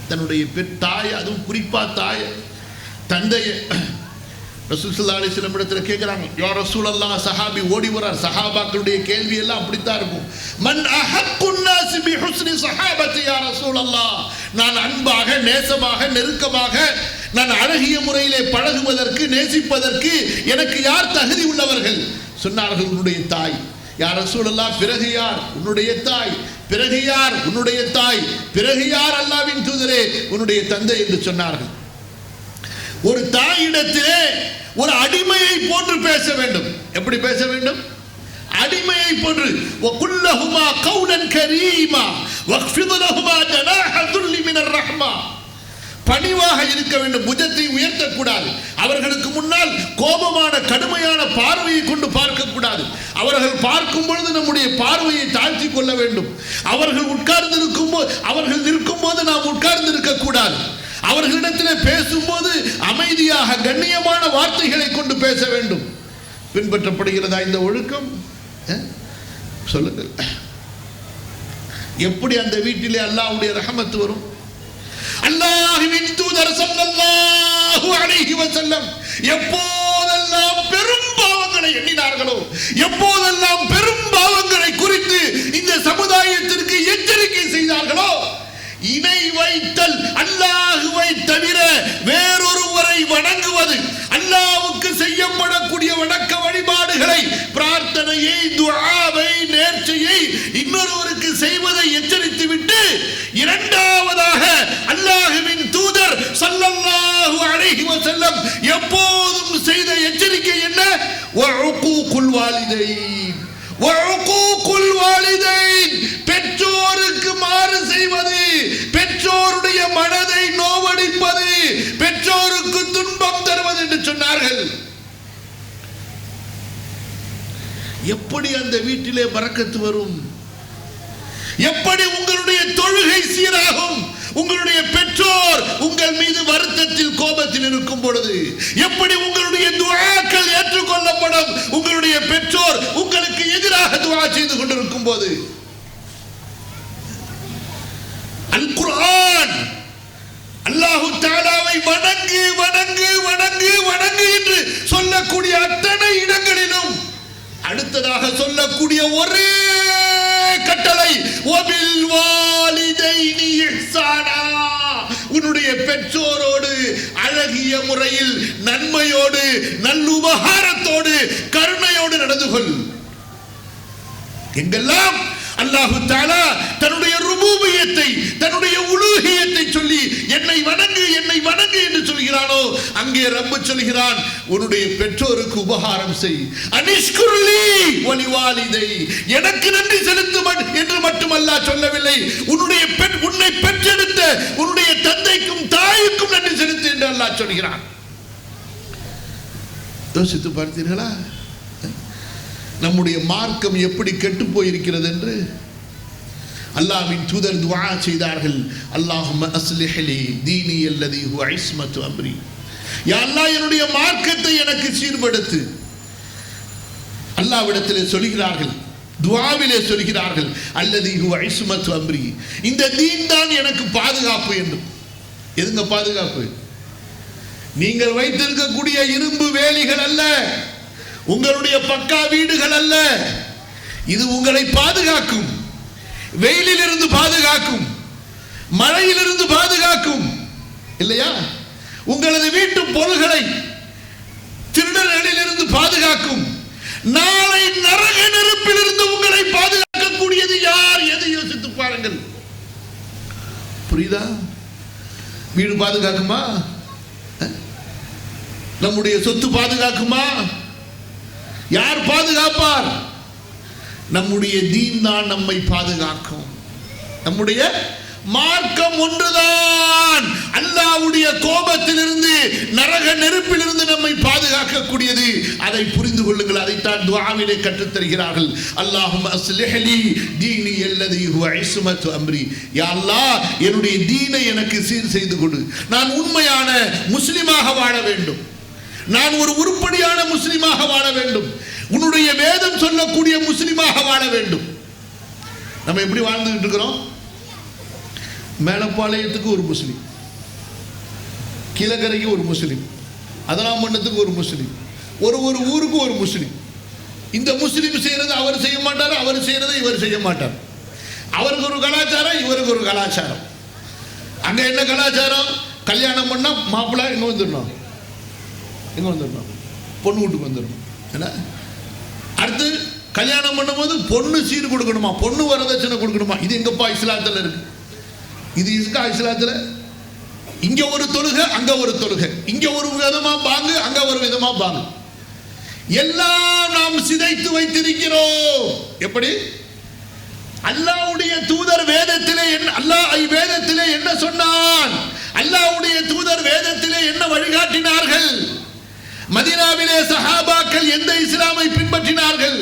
தன்னுடைய தாய், அதுவும் குறிப்பா தாய், தந்தைய ரசூல் ஸல்லல்லாஹு அலைஹி வஸல்லம் இடத்துல கேட்குறாங்க, யா ரசூலல்லாஹ், சஹாபி ஓடி வரார். சஹாபாக்களுடைய கேள்வி எல்லாம் அப்படித்தான் இருக்கும். மன் அஹக்குன் நாஸ் பி ஹுஸ்னி ஸஹாபத்தி யா ரசூலல்லாஹ், நான் அன்பாக, நேசமாக, நெருக்கமாக, நான் அழகிய முறையிலே பழகுவதற்கு, நேசிப்பதற்கு எனக்கு யார் தகுதி உள்ளவர்கள்? சொன்னார்கள், உன்னுடைய தாய். யா ரசூலல்லாஹ், பிறகு யார்? உன்னுடைய தாய். பிறகு யார்? உன்னுடைய தாய். பிறகு யார்? அல்லாஹ்வின் தூதரே, உன்னுடைய தந்தை என்று சொன்னார்கள். ஒரு தாயிடத்திலே ஒரு அடிமையை போன்று பேச வேண்டும். எப்படி பேச வேண்டும்? அடிமையை போன்று. வகுல்லஹுமா கௌலன் கரீமா வக்ஃபித் லஹுமா ஜனாஹ துல்லி மினர் ரஹ்மா. பணிவாக இருக்க வேண்டும், புஜத்தை உயர்த்தக்கூடாது. அவர்களுக்கு முன்னால் கோபமான கடுமையான பார்வையை கொண்டு பார்க்கக்கூடாது. அவர்கள் பார்க்கும் பொழுது நம்முடைய பார்வையை தாழ்த்தி கொள்ள வேண்டும். அவர்கள் உட்கார்ந்து இருக்கும் போது, அவர்கள் நிற்கும் போது நாம் உட்கார்ந்து இருக்கக்கூடாது. அவர்களிடத்தில் பேசும்போது அமைதியாக கண்ணியமான வார்த்தைகளை கொண்டு பேச வேண்டும். பின்பற்றப்படுகிறதா இந்த ஒழுக்கம்? சொல்லுங்கள். எப்படி அந்த வீட்டிலே அல்லாஹ்வுடைய ரஹமத் வரும்? அல்லாஹ்வின் தூதர் ஸல்லல்லாஹு அலைஹி வஸல்லம் எப்போதெல்லாம் பெரும் பாவங்களை எண்ணினார்களோ, எப்போதெல்லாம் பெரும் பாவங்களை குறித்து இந்த சமுதாயத்திற்கு எச்சரிக்கை செய்தார்களோ, இணை வைத்தல், அல்லாஹ்வை தவிர வேறொருவரை வணங்குவது, அல்லாஹ்வுக்கு செய்யப்படக்கூடிய வணக்க வழிபாடுகளை, பிரார்த்தனையை, துஆவை, நேர்ச்சையை இன்னொருவருக்கு செய்வதை எச்சரித்து விட்டு, இரண்டாவதாக அல்லாஹ்வின் தூதர் ஸல்லல்லாஹு அலைஹி வஸல்லம் எப்போதும் செய்த எச்சரிக்கை என்ன? வஉகூகுல் வாலிதைன். வஉகூகுல் வாலிதைன், பெற்றோருக்கு மாறு செய்வது, பெற்றோருடைய மனதை நோவடிப்பது, பெற்றோருக்கு துன்பம் தருவது என்று சொன்னார்கள். எப்படி அந்த வீட்டிலே பரக்கத்து வரும்? எப்படி உங்களுடைய தொழுகை சீராகும்? உங்களுடைய பெற்றோர் உங்கள் மீது வருத்தத்தில், கோபத்தில் இருக்கும் பொழுது எப்படி உங்களுடைய துஆக்கள் ஏற்றுக்கொள்ளப்படும்? உங்களுடைய பெற்றோர் உங்களுக்கு எதிராக துஆ செய்து கொண்டிருக்கும் போது. அல் குர்ஆன் அல்லாஹு தஆலாவை வணங்கு வணங்கு வணங்கு வணங்கு என்று சொல்லக்கூடிய அத்தனை இடங்களிலும் அடுத்ததாக சொல்லக்கூடிய ஒரே கட்டளை வபில் வாலிதைனி இஹ்சானா. உன்னுடைய பெற்றோரோடு அழகிய முறையில், நன்மையோடு, நல்லுபகாரத்தோடு, கருணையோடு நடந்து கொள். எங்கெல்லாம் அல்லாஹு தஆலா தன்னுடைய ருபூபியத்தை, தன்னுடைய உலூஹியத்தை சொல்லி என்னை வணங்கு என்னை வணங்கு என்று சொல்கிறானோ, அங்கே ரப்பு சொல்கிறான், உன்னுடைய பெற்றோருக்கு உபகாரம் செய். அனிஷ்குர்லி வலிவாலிதை, எனக்கு நன்றி செலுத்து என்று மட்டும் அல்லாஹ் சொல்லவில்லை, உன்னை பெற்றெடுத்த உன்னுடைய தந்தைக்கும் தாய்க்கும் நன்றி செலுத்து என்று அல்லாஹ் சொல்கிறான். யோசித்து பார்த்தீர்களா நம்முடைய மார்க்கம் எப்படி கெட்டு போயிருக்கிறது என்று? அல்லாஹ்வின் தூதர் துஆ செய்தார்கள், அல்லாஹும்ம அஸ்லிஹ் லி தீனி அல்லதி ஹுவ இஸ்மத்து அம்ரி. யா அல்லாஹ், என்னுடைய மார்க்கத்தை எனக்கு சீர்படுத்து. அல்லாஹ்விடத்திலே சொல்கிறார்கள், துஆவிலே சொல்கிறார்கள், அல்லதி ஹுவ இஸ்மத்து அம்ரி, இந்த தீன் தான் எனக்கு பாதுகாப்பு என்று. எதுங்க பாதுகாப்பு? நீங்கள் வைத்திருக்கக்கூடிய இரும்பு வேலிகள் அல்ல, உங்களுடைய பக்கா வீடுகள் அல்ல. இது உங்களை பாதுகாக்கும். வெயிலிலிருந்து பாதுகாக்கும், மழையிலிருந்து பாதுகாக்கும், இல்லையா? உங்களது வீட்டு பொருள்களை திருடர்களிலிருந்து பாதுகாக்கும். நாளை நரக நெருப்பிலிருந்து உங்களை பாதுகாக்கக்கூடியது யார்? எதை யோசித்து பாருங்கள். புரியுதா? வீடு பாதுகாக்குமா? நம்முடைய சொத்து பாதுகாக்குமா? யார் பாதுகாப்பார்? நம்முடைய தீன் தான் நம்மை பாதுகாக்கும். நம்முடைய மார்க்கம் ஒன்றுதான் அல்லாஹ்வுடைய கோபத்திலிருந்து, நரக நெருப்பிலிருந்து நம்மை பாதுகாக்கக்கூடியது. அதை புரிந்து கொள்ளுங்கள். அதைத்தான் துஆவிலே கற்றுத் தருகிறார்கள். அல்லாஹும்ம அஸ்லிஹ் லி தீனி அல்லதி ஹுவ இஸ்மத்து அம்ரி. யா அல்லாஹ், என்னுடைய தீனை எனக்கு சீர் செய்து கொடு. நான் உண்மையான முஸ்லிமாக வாழ வேண்டும். நான் ஒரு உருப்படியான முஸ்லிமாக வாழ வேண்டும். உன்னுடைய வேதம் சொல்லக்கூடிய முஸ்லிமாக வாழ வேண்டும். நம்ம எப்படி வாழ்ந்துகிட்டு இருக்கிறோம்? மேலப்பாளையத்துக்கு ஒரு முஸ்லிம், கீழக்கரைக்கு ஒரு முஸ்லிம், அதலாம் மண்ணத்துக்கு ஒரு முஸ்லிம், ஒரு ஊருக்கு ஒரு முஸ்லிம். இந்த முஸ்லிம் செய்யறது அவர் செய்ய மாட்டார், அவர் செய்யறதை இவர் செய்ய மாட்டார். அவருக்கு ஒரு கலாச்சாரம், இவருக்கு ஒரு கலாச்சாரம். அங்க என்ன கலாச்சாரம்? கல்யாணம் பண்ணா மாப்பிள்ளை எங்க வந்துடணும், பொண்ணு வீட்டுக்கு வந்துடணும். என்ன அடுத்து கல்யாணம் பண்ணும்போது பொண்ணு சீர் கொடுக்கணுமா, பொண்ணு வரதட்சணை கொடுக்கணுமா? இது எங்கப்பா இஸ்லாத்தில் இருக்கு? இது இருக்கா இஸ்லாத்தில்? இங்க ஒரு தொழுகை, அங்க ஒரு தொழுகை, இங்க ஒரு விதமா பாங்கு, அங்க ஒரு விதமா பாங்கு, எல்லாம் நாம் சிதைத்து வைத்திருக்கிறோம். எப்படி? அல்லாஹ்வுடைய தூதர் வேதத்திலே வேதத்திலே என்ன சொன்னான்? அல்லாஹ்வுடைய தூதர் வேதத்திலே என்ன வழிகாட்டினார்கள்? மதீனாவிலே சஹாபாக்கள் எந்த இஸ்லாமை பின்பற்றினார்கள்?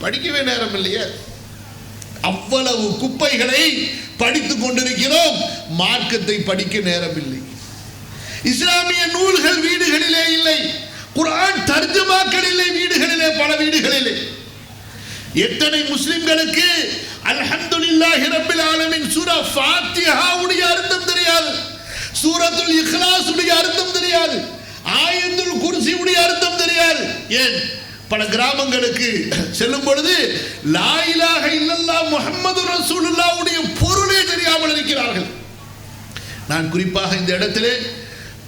படிக்கவே நேரம் இல்லையே. அவ்வளவு குப்பைகளை படித்துக் கொண்டிருக்கிறோம், மார்க்கத்தை படிக்க நேரம் இல்லை. இஸ்லாமிய நூல்கள் வீடுகளிலே இல்லை, குர்ஆன் தர்ஜுமாக்கள் இல்லை வீடுகளிலே, பல வீடுகளிலே. எத்தனை முஸ்லிம்களுக்கு அல்ஹம்துலில்லாஹி ரப்பில் ஆலமீன் சூரா ஃபாத்திஹாவுடைய அர்த்தம் தெரியாது, சூரத்துல் இக்லாஸ் உடைய அர்த்தம் தெரியாது, ஆயத்துல் குர்சி உடைய அர்த்தம் தெரியாது. ஏன்? பல கிராமங்களுக்கு செல்லும் பொழுது லா இலாஹ இல்லல்லாஹ் முஹம்மது ரசூலுல்லாஹ் உடைய பொருளே தெரியாமல் இருக்கிறார்கள். நான் குறிப்பாக இந்த இடத்திலே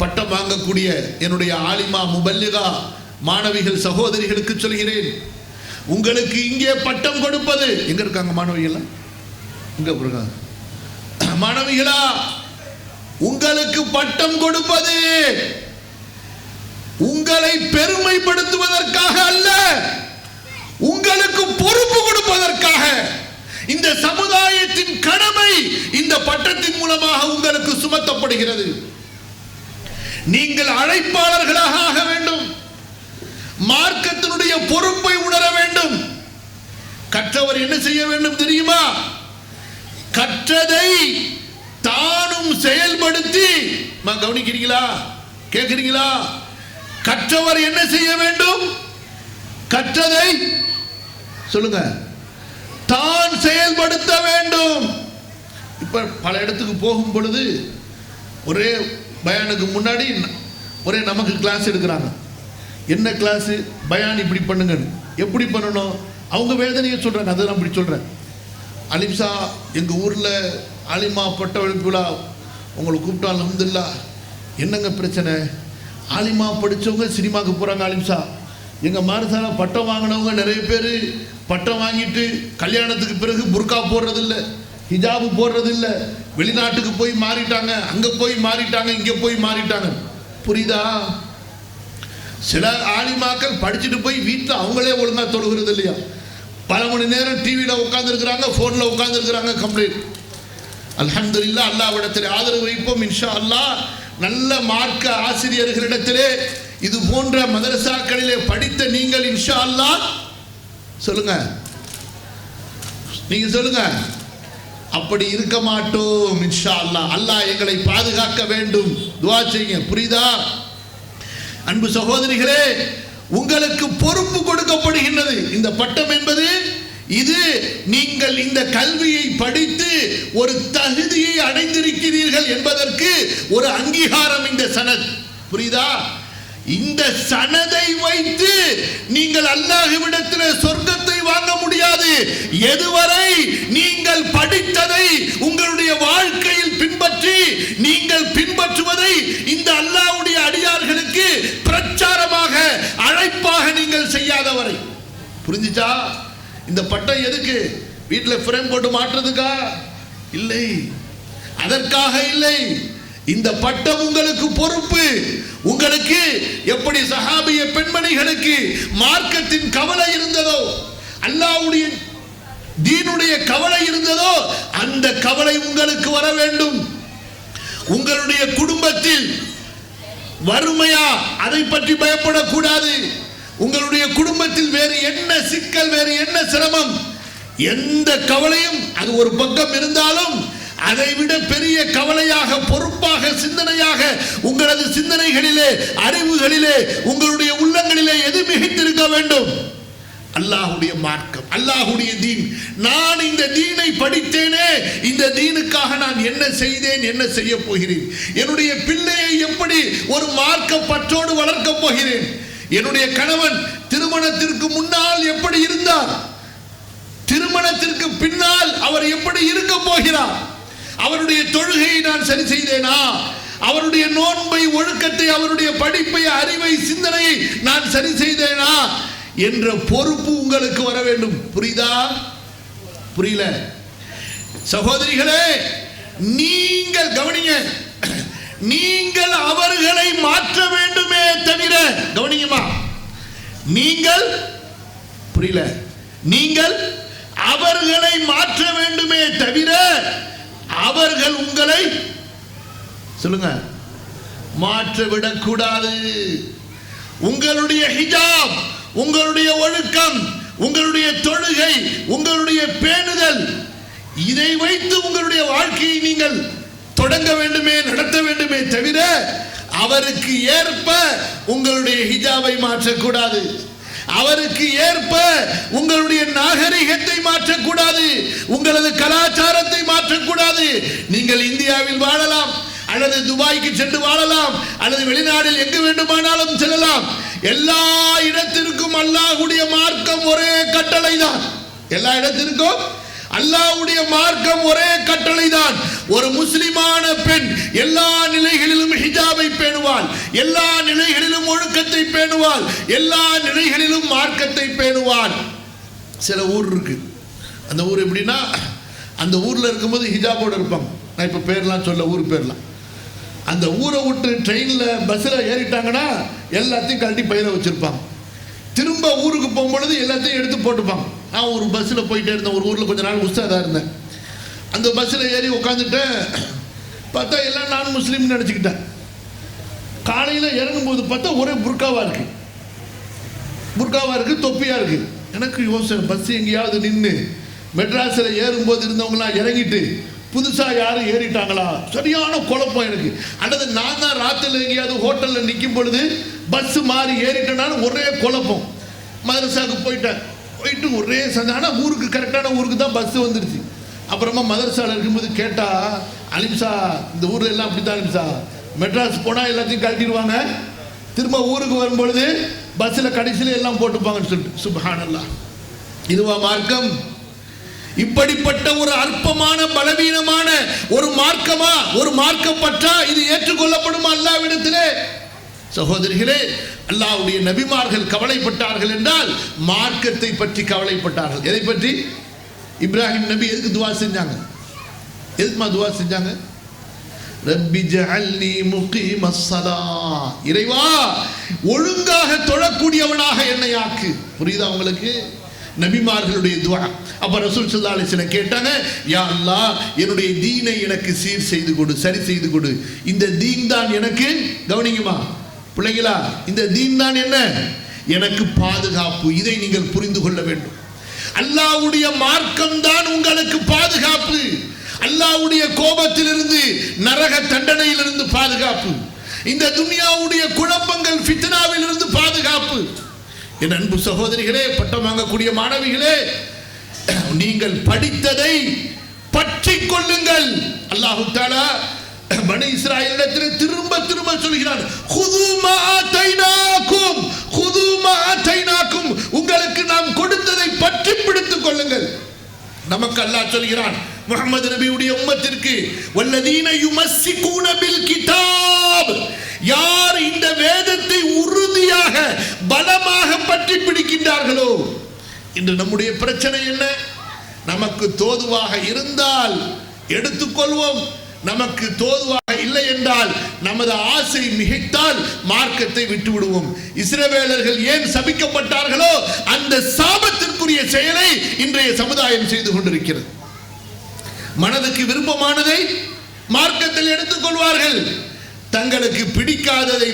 பட்டம் வாங்கக்கூடிய என்னுடைய ஆலிமா முபல்லிகா மாணவிகள் சகோதரிகளுக்கு சொல்கிறேன், உங்களுக்கு இங்கே பட்டம் கொடுப்பது, எங்க இருக்காங்க மாணவிகளா? இங்க இருக்காங்க மாணவிகளா, உங்களுக்கு பட்டம் கொடுப்பது உங்களை பெருமைப்படுத்துவதற்காக அல்ல, உங்களுக்கு பொறுப்பு கொடுப்பதற்காக. இந்த சமுதாயத்தின் கடமை இந்த பட்டத்தின் மூலமாக உங்களுக்கு சுமத்தப்படுகிறது. நீங்கள் அழைப்பாளர்களாக ஆக வேண்டும், மார்க்கத்தினுடைய பொறுப்பை உணர வேண்டும். கற்றவர் என்ன செய்ய வேண்டும் தெரியுமா? கற்றதை தானும் செயல்படுத்தி, கவனிக்கிறீங்களா, கேட்கிறீங்களா? கற்றவர் என்ன செய்ய வேண்டும்? கற்றதை சொல்லுங்க, தான் செயல்படுத்த வேண்டும். இப்ப பல இடத்துக்கு போகும் பொழுது ஒரே பயானுக்கு முன்னாடி ஒரே நமக்கு கிளாஸ் எடுக்கிறாங்க. என்ன கிளாஸ்? பயான் இப்படி பண்ணுங்க, எப்படி பண்ணணும், அவங்க வேதனையை சொல்றாங்க. அதை நான் இப்படி சொல்றேன். அலிம்சா எங்க ஊர்ல ஆலிமா பட்ட வகுப்பு விழா உங்களை கூப்பிட்டா, அல்ஹம்துலில்லாஹ். என்னங்க பிரச்சனை? ஆலிமா படித்தவங்க சினிமாவுக்கு போகிறாங்க. ஆலிம்சா எங்கள் மாரசால பட்டம் வாங்கினவங்க நிறைய பேர் பட்டம் வாங்கிட்டு கல்யாணத்துக்கு பிறகு புர்கா போடுறதில்ல, ஹிஜாபு போடுறதில்ல, வெளிநாட்டுக்கு போய் மாறிட்டாங்க, அங்கே போய் மாறிட்டாங்க, இங்கே போய் மாறிட்டாங்க. புரியுதா? சில ஆலிமாக்கள் படிச்சுட்டு போய் வீட்டில் அவங்களே ஒழுங்காக தொழுகிறது இல்லையா, பல மணி நேரம் டிவியில் உட்காந்துருக்குறாங்க, ஃபோனில் உட்காந்துருக்குறாங்க. கம்ப்ளீட். அல்ஹம்துலில்லாஹ், அல்லாஹ்விடத்தில் ஆதரவு வைப்போம். இன்ஷா அல்லாஹ் நல்ல மார்க்க ஆசிரியர்களிடத்திலே இது போன்ற மதரசாக்களிலே படித்த நீங்கள் இன்ஷா அல்லாஹ் சொல்லுங்க, நீங்க சொல்லுங்க, அப்படி இருக்க மாட்டோம் இன்ஷா அல்லாஹ். அல்லாஹ் எங்களை பாதுகாக்க வேண்டும், துஆ செய்யுங்க. புரியுதா? அன்பு சகோதரிகளே, உங்களுக்கு பொறுப்பு கொடுக்கப்படுகின்றது. இந்த பட்டம் என்பது இது நீங்கள் இந்த கல்வியை படித்து ஒரு தகுதியை அடைந்திருக்கிறீர்கள் என்பதற்கு ஒரு அங்கீகாரம் இந்த சனத். புரியுதா? இந்த சனதை வைத்து நீங்கள் அல்லாஹ்விடத்தில் சொர்க்கத்தை வாங்க முடியாது. எதுவரை நீங்கள் படித்ததை உங்களுடைய வாழ்க்கையில் பின்பற்றி நீங்கள் பின்பற்றுவதை இந்த அல்லாஹ்வுடைய அடியார்களுக்கு பிரச்சாரமாக அழைப்பாக நீங்கள் செய்யாதவரை. புரிஞ்சுச்சா? இந்த பட்டம் எதுக்கு? வீட்டில் ஃப்ரேம் போட்டு மாற்றுறதுக்கா? இல்லை, அதற்காக இல்லை. இந்த பட்டம் உங்களுக்கு பொறுப்பு. உங்களுக்கு எப்படி சஹாபிய பெண்மணிகளுக்கு மார்க்கத்தின் கவலை இருந்ததோ, அல்லாஹ்வுடைய தீனுடைய கவலை இருந்ததோ, அந்த கவலை உங்களுக்கு வர வேண்டும். உங்களுடைய குடும்பத்தில் வறுமையா, அதை பற்றி பயப்படக்கூடாது. உங்களுடைய குடும்பத்தில் வேறு என்ன சிக்கல், வேறு என்ன சிரமம், எந்த கவலையும் அது ஒரு பக்கம் இருந்தாலும் அதை விட பெரிய கவலையாக, பொறுப்பாக, சிந்தனையாக உங்களது சிந்தனைகளிலே, அறிவுகளிலே, உங்களுடைய உள்ளங்களிலே எது மிகைத்திருக்க வேண்டும்? அல்லாஹ்வுடைய மார்க்கம், அல்லாஹ்வுடைய தீன். நான் இந்த தீனை படித்தேனே, இந்த தீனுக்காக நான் என்ன செய்தேன், என்ன செய்ய போகிறேன், என்னுடைய பிள்ளையை எப்படி ஒரு மார்க்க பற்றோடு வளர்க்க போகிறேன், என்னுடைய கணவன் திருமணத்திற்கு முன்னால் எப்படி இருந்தார், திருமணத்திற்கு பின்னால் அவர் எப்படி இருக்க போகிறார், அவருடைய தொழுகையை நான் சரி செய்தேனா, அவருடைய நோன்பை, ஒழுக்கத்தை, அவருடைய படிப்பை, அறிவை, சிந்தனையை நான் சரி செய்தேனா என்ற பொறுப்பு உங்களுக்கு வர வேண்டும். புரியுதா? புரியல? சகோதரிகளே, நீங்கள் கவனிங்க, நீங்கள் அவர்களை மாற்ற வேண்டுமே தவிர, கவனிங்கம்மா, நீங்கள் புரியல, நீங்கள் அவர்களை மாற்ற வேண்டுமே தவிர அவர்கள் உங்களை சொல்லுங்க மாற்ற விடக்கூடாது. உங்களுடைய ஹிஜாப், உங்களுடைய ஒழுக்கம், உங்களுடைய தொழுகை, உங்களுடைய பேணுதல், இதை வைத்து உங்களுடைய வாழ்க்கையை நீங்கள் தொடங்க வேண்டுமே, நடத்த வேண்டுமே தவிர அவருக்கு ஏற்ப உங்களுடைய ஹிஜாபை மாற்றக்கூடாது, அவருக்கு ஏற்ப உங்களுடைய நாகரிகத்தை மாற்றக்கூடாது, உங்களது கலாச்சாரத்தை மாற்றக்கூடாது. நீங்கள் இந்தியாவில் வாழலாம், அல்லது துபாய்க்கு சென்று வாழலாம், அல்லது வெளிநாட்டில் எங்கு வேண்டுமானாலும் செல்லலாம். எல்லா இடத்திற்கும் அல்லாஹ்வுடைய மார்க்கம் ஒரே கட்டளை தான். எல்லா இடத்திற்கும் அல்லாஹ்வுடைய மார்க்கம் ஒரே கட்டளை தான். ஒரு முஸ்லிமான பெண் எல்லா நிலைகளிலும் ஹிஜாபை பேணுவாள், எல்லா நிலைகளிலும் ஒழுக்கத்தை பேணுவாள், எல்லா நிலைகளிலும் மார்க்கத்தை பேணுவாள். சில ஊர் இருக்கு, அந்த ஊர் எப்படின்னா, அந்த ஊர்ல இருக்கும்போது ஹிஜாபோட இருப்பாங்க. நான் இப்ப பேர்லாம் சொல்ல, ஊர் பேர்லாம். அந்த ஊரை விட்டு ட்ரெயினில் பஸ்ஸில் ஏறிட்டாங்கன்னா எல்லாத்தையும் கழட்டி பையில வச்சுருப்பாங்க. திரும்ப ஊருக்கு போகும்பொழுது எல்லாத்தையும் எடுத்து போட்டுப்பாங்க. நான் ஒரு பஸ்ஸில் போயிட்டே இருந்தேன், ஒரு ஊரில் கொஞ்ச நாள் உஸ்தாதாக இருந்தேன். அந்த பஸ்ஸில் ஏறி உட்காந்துட்டேன், பார்த்தா எல்லாம் நான் முஸ்லீம்னு நினச்சிக்கிட்டேன். காலையில் இறங்கும்போது பார்த்தா ஒரே புர்காவாக இருக்குது, புர்காவாக இருக்குது, தொப்பியாக இருக்குது. எனக்கு யோசனை, பஸ் எங்கேயாவது நின்று மெட்ராஸில் ஏறும்போது இருந்தவங்களாம் இறங்கிட்டு புதுசாக யாரும் ஏறிட்டாங்களா, சரியான குழப்பம் எனக்கு. அல்லது நான் தான் ராத்திரில் எங்கேயாவது ஹோட்டலில் நிற்கும் பொழுது பஸ்ஸு மாறி ஏறிட்டேனாலும் ஒரே குழப்பம். மதரசாவுக்கு போயிட்டு ஒரே சந்தை. ஆனால் ஊருக்கு கரெக்டான ஊருக்கு தான் பஸ்ஸு வந்துடுச்சு. அப்புறமா மதரசாவில் இருக்கும்போது கேட்டால், அலிம்சா இந்த ஊரில் எல்லாம் அப்படி தான் அலிம்சா, மெட்ராஸ் போனால் எல்லாத்தையும் கழட்டிடுவாங்க, திரும்ப ஊருக்கு வரும்பொழுது பஸ்ஸில் கடைசியில் எல்லாம் போட்டுப்பாங்கன்னு சொல்லிட்டு. சுப்ஹானல்லாஹ், இதுவா மார்க்கம்? இப்படிப்பட்ட ஒரு அற்பமான பலவீனமான ஒரு மார்க்கமா, ஒரு மார்க்கப்பற்றா இது ஏற்றுக்கொள்ளப்படுமா அல்லாஹ்விடத்திலே? சகோதரிகளே, அல்லாஹ்வுடைய நபிமார்கள் கவலைப்பட்டார்கள் என்றால் மார்க்கத்தை பற்றி கவலைப்பட்டார்கள். எதை பற்றி? இப்ராஹிம் நபி எதுக்கு துவா செஞ்சாங்க? எதுக்குமா துவா செஞ்சாங்க? ரப்பி ஜஅல்னி முகீமஸ் ஸலா, இறைவா ஒழுங்காக தொழக்கூடியவனாக என்னை ஆக்கு. புரியுதா உங்களுக்கு? நபிமார்களுடைய துவா. அப்ப ரசூல் ஸல்லல்லாஹு அலைஹி வஸல்லம் கேட்டாங்க, யா அல்லாஹ் என்னுடைய தீனை எனக்கு சீர் செய்து கொடு, சரி செய்து கொடு. இந்த தீன் தான் எனக்கு, கவனிங்கம்மா பிள்ளைங்களா, இந்த தீன் தான் என்ன? எனக்கு பாதுகாப்பு. இதை நீங்கள் புரிந்து கொள்ள வேண்டும். அல்லாஹ்வுடைய மார்க்கம் தான் உங்களுக்கு பாதுகாப்பு. அல்லாஹ்வுடைய கோபத்திலிருந்து, நரக தண்டனையிலிருந்து பாதுகாப்பு. இந்த துன்யாவுடைய குழப்பங்கள், ஃபித்னாவில் இருந்து பாதுகாப்பு. என் அன்பு சகோதரிகளே, பட்டம் வாங்கக்கூடிய மாணவிகளே, நீங்கள் படித்ததை பற்றி கொள்ளுங்கள். அல்லாஹ் தஆலா பனி இஸ்ராயீலிடத்தில் திரும்ப திரும்ப சொல்கிறான், குது மா ஆதைனாக்கும், குது மா ஆதைனாக்கும், உங்களுக்கு நாம் கொடுத்ததை பற்றி பிடித்துக் கொள்ளுங்கள். நமக்கு அல்லாஹ் சொல்கிறான், முஹம்மது நபியுடைய உம்மத்திற்கு, வல்லதீன யுமஸ்ஸிகூன பில் கிதாப், யார் இந்த வேதத்தை உறுதியாக பலமாக பற்றி பிடிக்கின்றார்களோ. இன்று நம்முடைய பிரச்சனை என்ன? நமக்கு தோதுவாக இருந்தால் எடுத்துக்கொள்வோம், நமக்கு தோதுவாக இல்லை என்றால், நமது ஆசை மிகைத்தால் மார்க்கத்தை விட்டு விடுவோம். இஸ்ரவேலர்கள் ஏன் சபிக்கப்பட்டார்களோ அந்த சாபத்திற்குரிய செயலை இன்றைய சமுதாயம் செய்து கொண்டிருக்கிறது. மனதுக்கு விருப்பமானதை மார்க்கத்தில் எடுத்துக்கொள்வார்கள், தங்களுக்கு பிடிக்காததை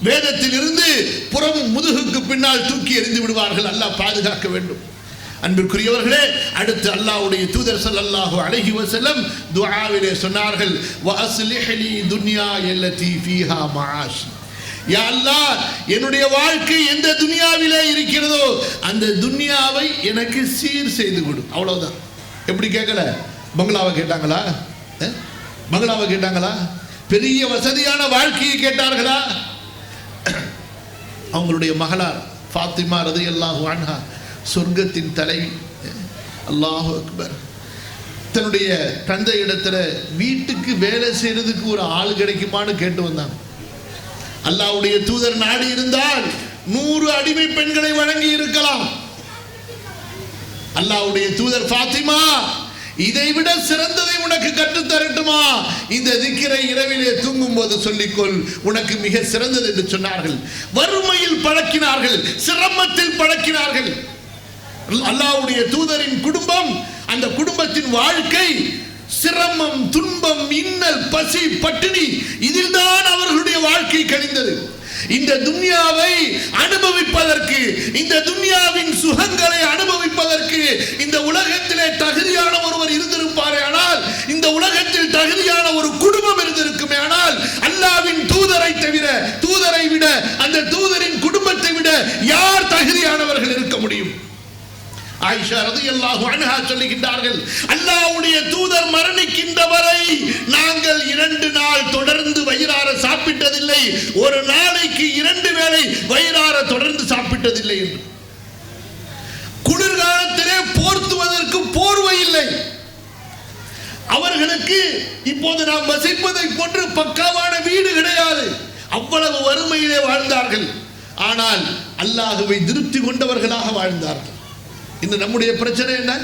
வேதத்தில் இருந்து புறம் முதுகுக்கு பின்னால் தூக்கி எறிந்து விடுவார்கள். அல்லாஹ் பாதுகாக்க வேண்டும். அன்பிற்குரியவர்களே, அடுத்து அல்லாஹ்வுடைய தூதர் ஸல்லல்லாஹு அலைஹி வஸல்லம் துஆவிலே சொன்னார்கள், வஅஸ்லிஹ் லி துன்யா அல்லதி ஃபீஹா மஆஷ், யா அல்லாஹ் என்னுடைய வாழ்க்கை எந்த துன்யாவிலே இருக்கிறதோ அந்த துன்யாவை எனக்கு சீர் செய்து கொடு. அவ்வளவுதான். எப்படி கேட்கல? பங்களாவை கேட்டாங்களா? பங்களாவை கேட்டாங்களா? பெரிய வசதியான வாழ்க்கையை கேட்டார்களா? அவங்களுடைய மகளார் ஃபாத்திமா ரலியல்லாஹு அன்ஹா சொர்க்கத்தின் தலைவி. அல்லாஹு அக்பர். தன்னுடைய தந்தை இடத்துல வீட்டுக்கு வேலை செய்யறதுக்கு ஒரு ஆள் கிடைக்குமான்னு கேட்டு வந்தாங்க. அல்லாஹ்வுடைய தூதர் நாடி இருந்தால் 100 அடிமை பெண்களை வழங்கி இருக்கலாம். அல்லாஹ்வுடைய தூதர் ஃபாத்திமா இதைவிட சிறந்ததை உனக்கு கற்றுத் தரட்டுமா? இந்த திக்ரை இரவிலே தூங்கும் போது சொல்லிக்கொள், உனக்கு மிக சிறந்தது என்று சொன்னார்கள். வறுமையில் பழக்கினார்கள், சிரமத்தில் பழக்கினார்கள். அல்லாஹ்வுடைய தூதரின் குடும்பம், அந்த குடும்பத்தின் வாழ்க்கை சிரமம், துன்பம், இன்னல், பசி, பட்டினி, இதில்தான் அவர்களுடைய வாழ்க்கை கழிந்தது. இந்த துன்யாவை அனுபவிப்பதற்கு, இந்த துன்யாவின் சுகங்களை அனுபவிப்பதற்கு இந்த உலகத்திலே தகுதியான ஒருவர் இருந்திருப்பாரே ஆனால், இந்த உலகத்தில் தகுதியான ஒரு குடும்பம் இருந்திருக்குமே ஆனால், அல்லாஹ்வின் தூதரை தவிர, தூதரை விட, அந்த தூதரின் குடும்பத்தை விட யார் தகுதியானவர்கள் இருக்க முடியும்? ஆயிஷா ரலியல்லாஹு அன்ஹா சொல்லுகின்றார்கள், அல்லாஹ்வுடைய தூதர் மரணிக்கின்ற வரை நாங்கள் 2 நாள் தொடர்ந்து வயிறார சாப்பிட்டதில்லை, ஒரு நாளைக்கு 2 வேளை வயிறார தொடர்ந்து சாப்பிட்டதில்லை என்று. குளிர்காலத்திலே போர்த்துவதற்கு போர்வை இல்லை அவர்களுக்கு. இப்போது நாம் வசிப்பதை போன்று பக்காவான வீடு கிடையாது. அவ்வளவு வறுமையிலே வாழ்ந்தார்கள். ஆனால் அல்லாஹ்வை திருப்தி கொண்டவர்களாக வாழ்ந்தார்கள். இந்த நம்முடைய பிரச்சனை என்ன?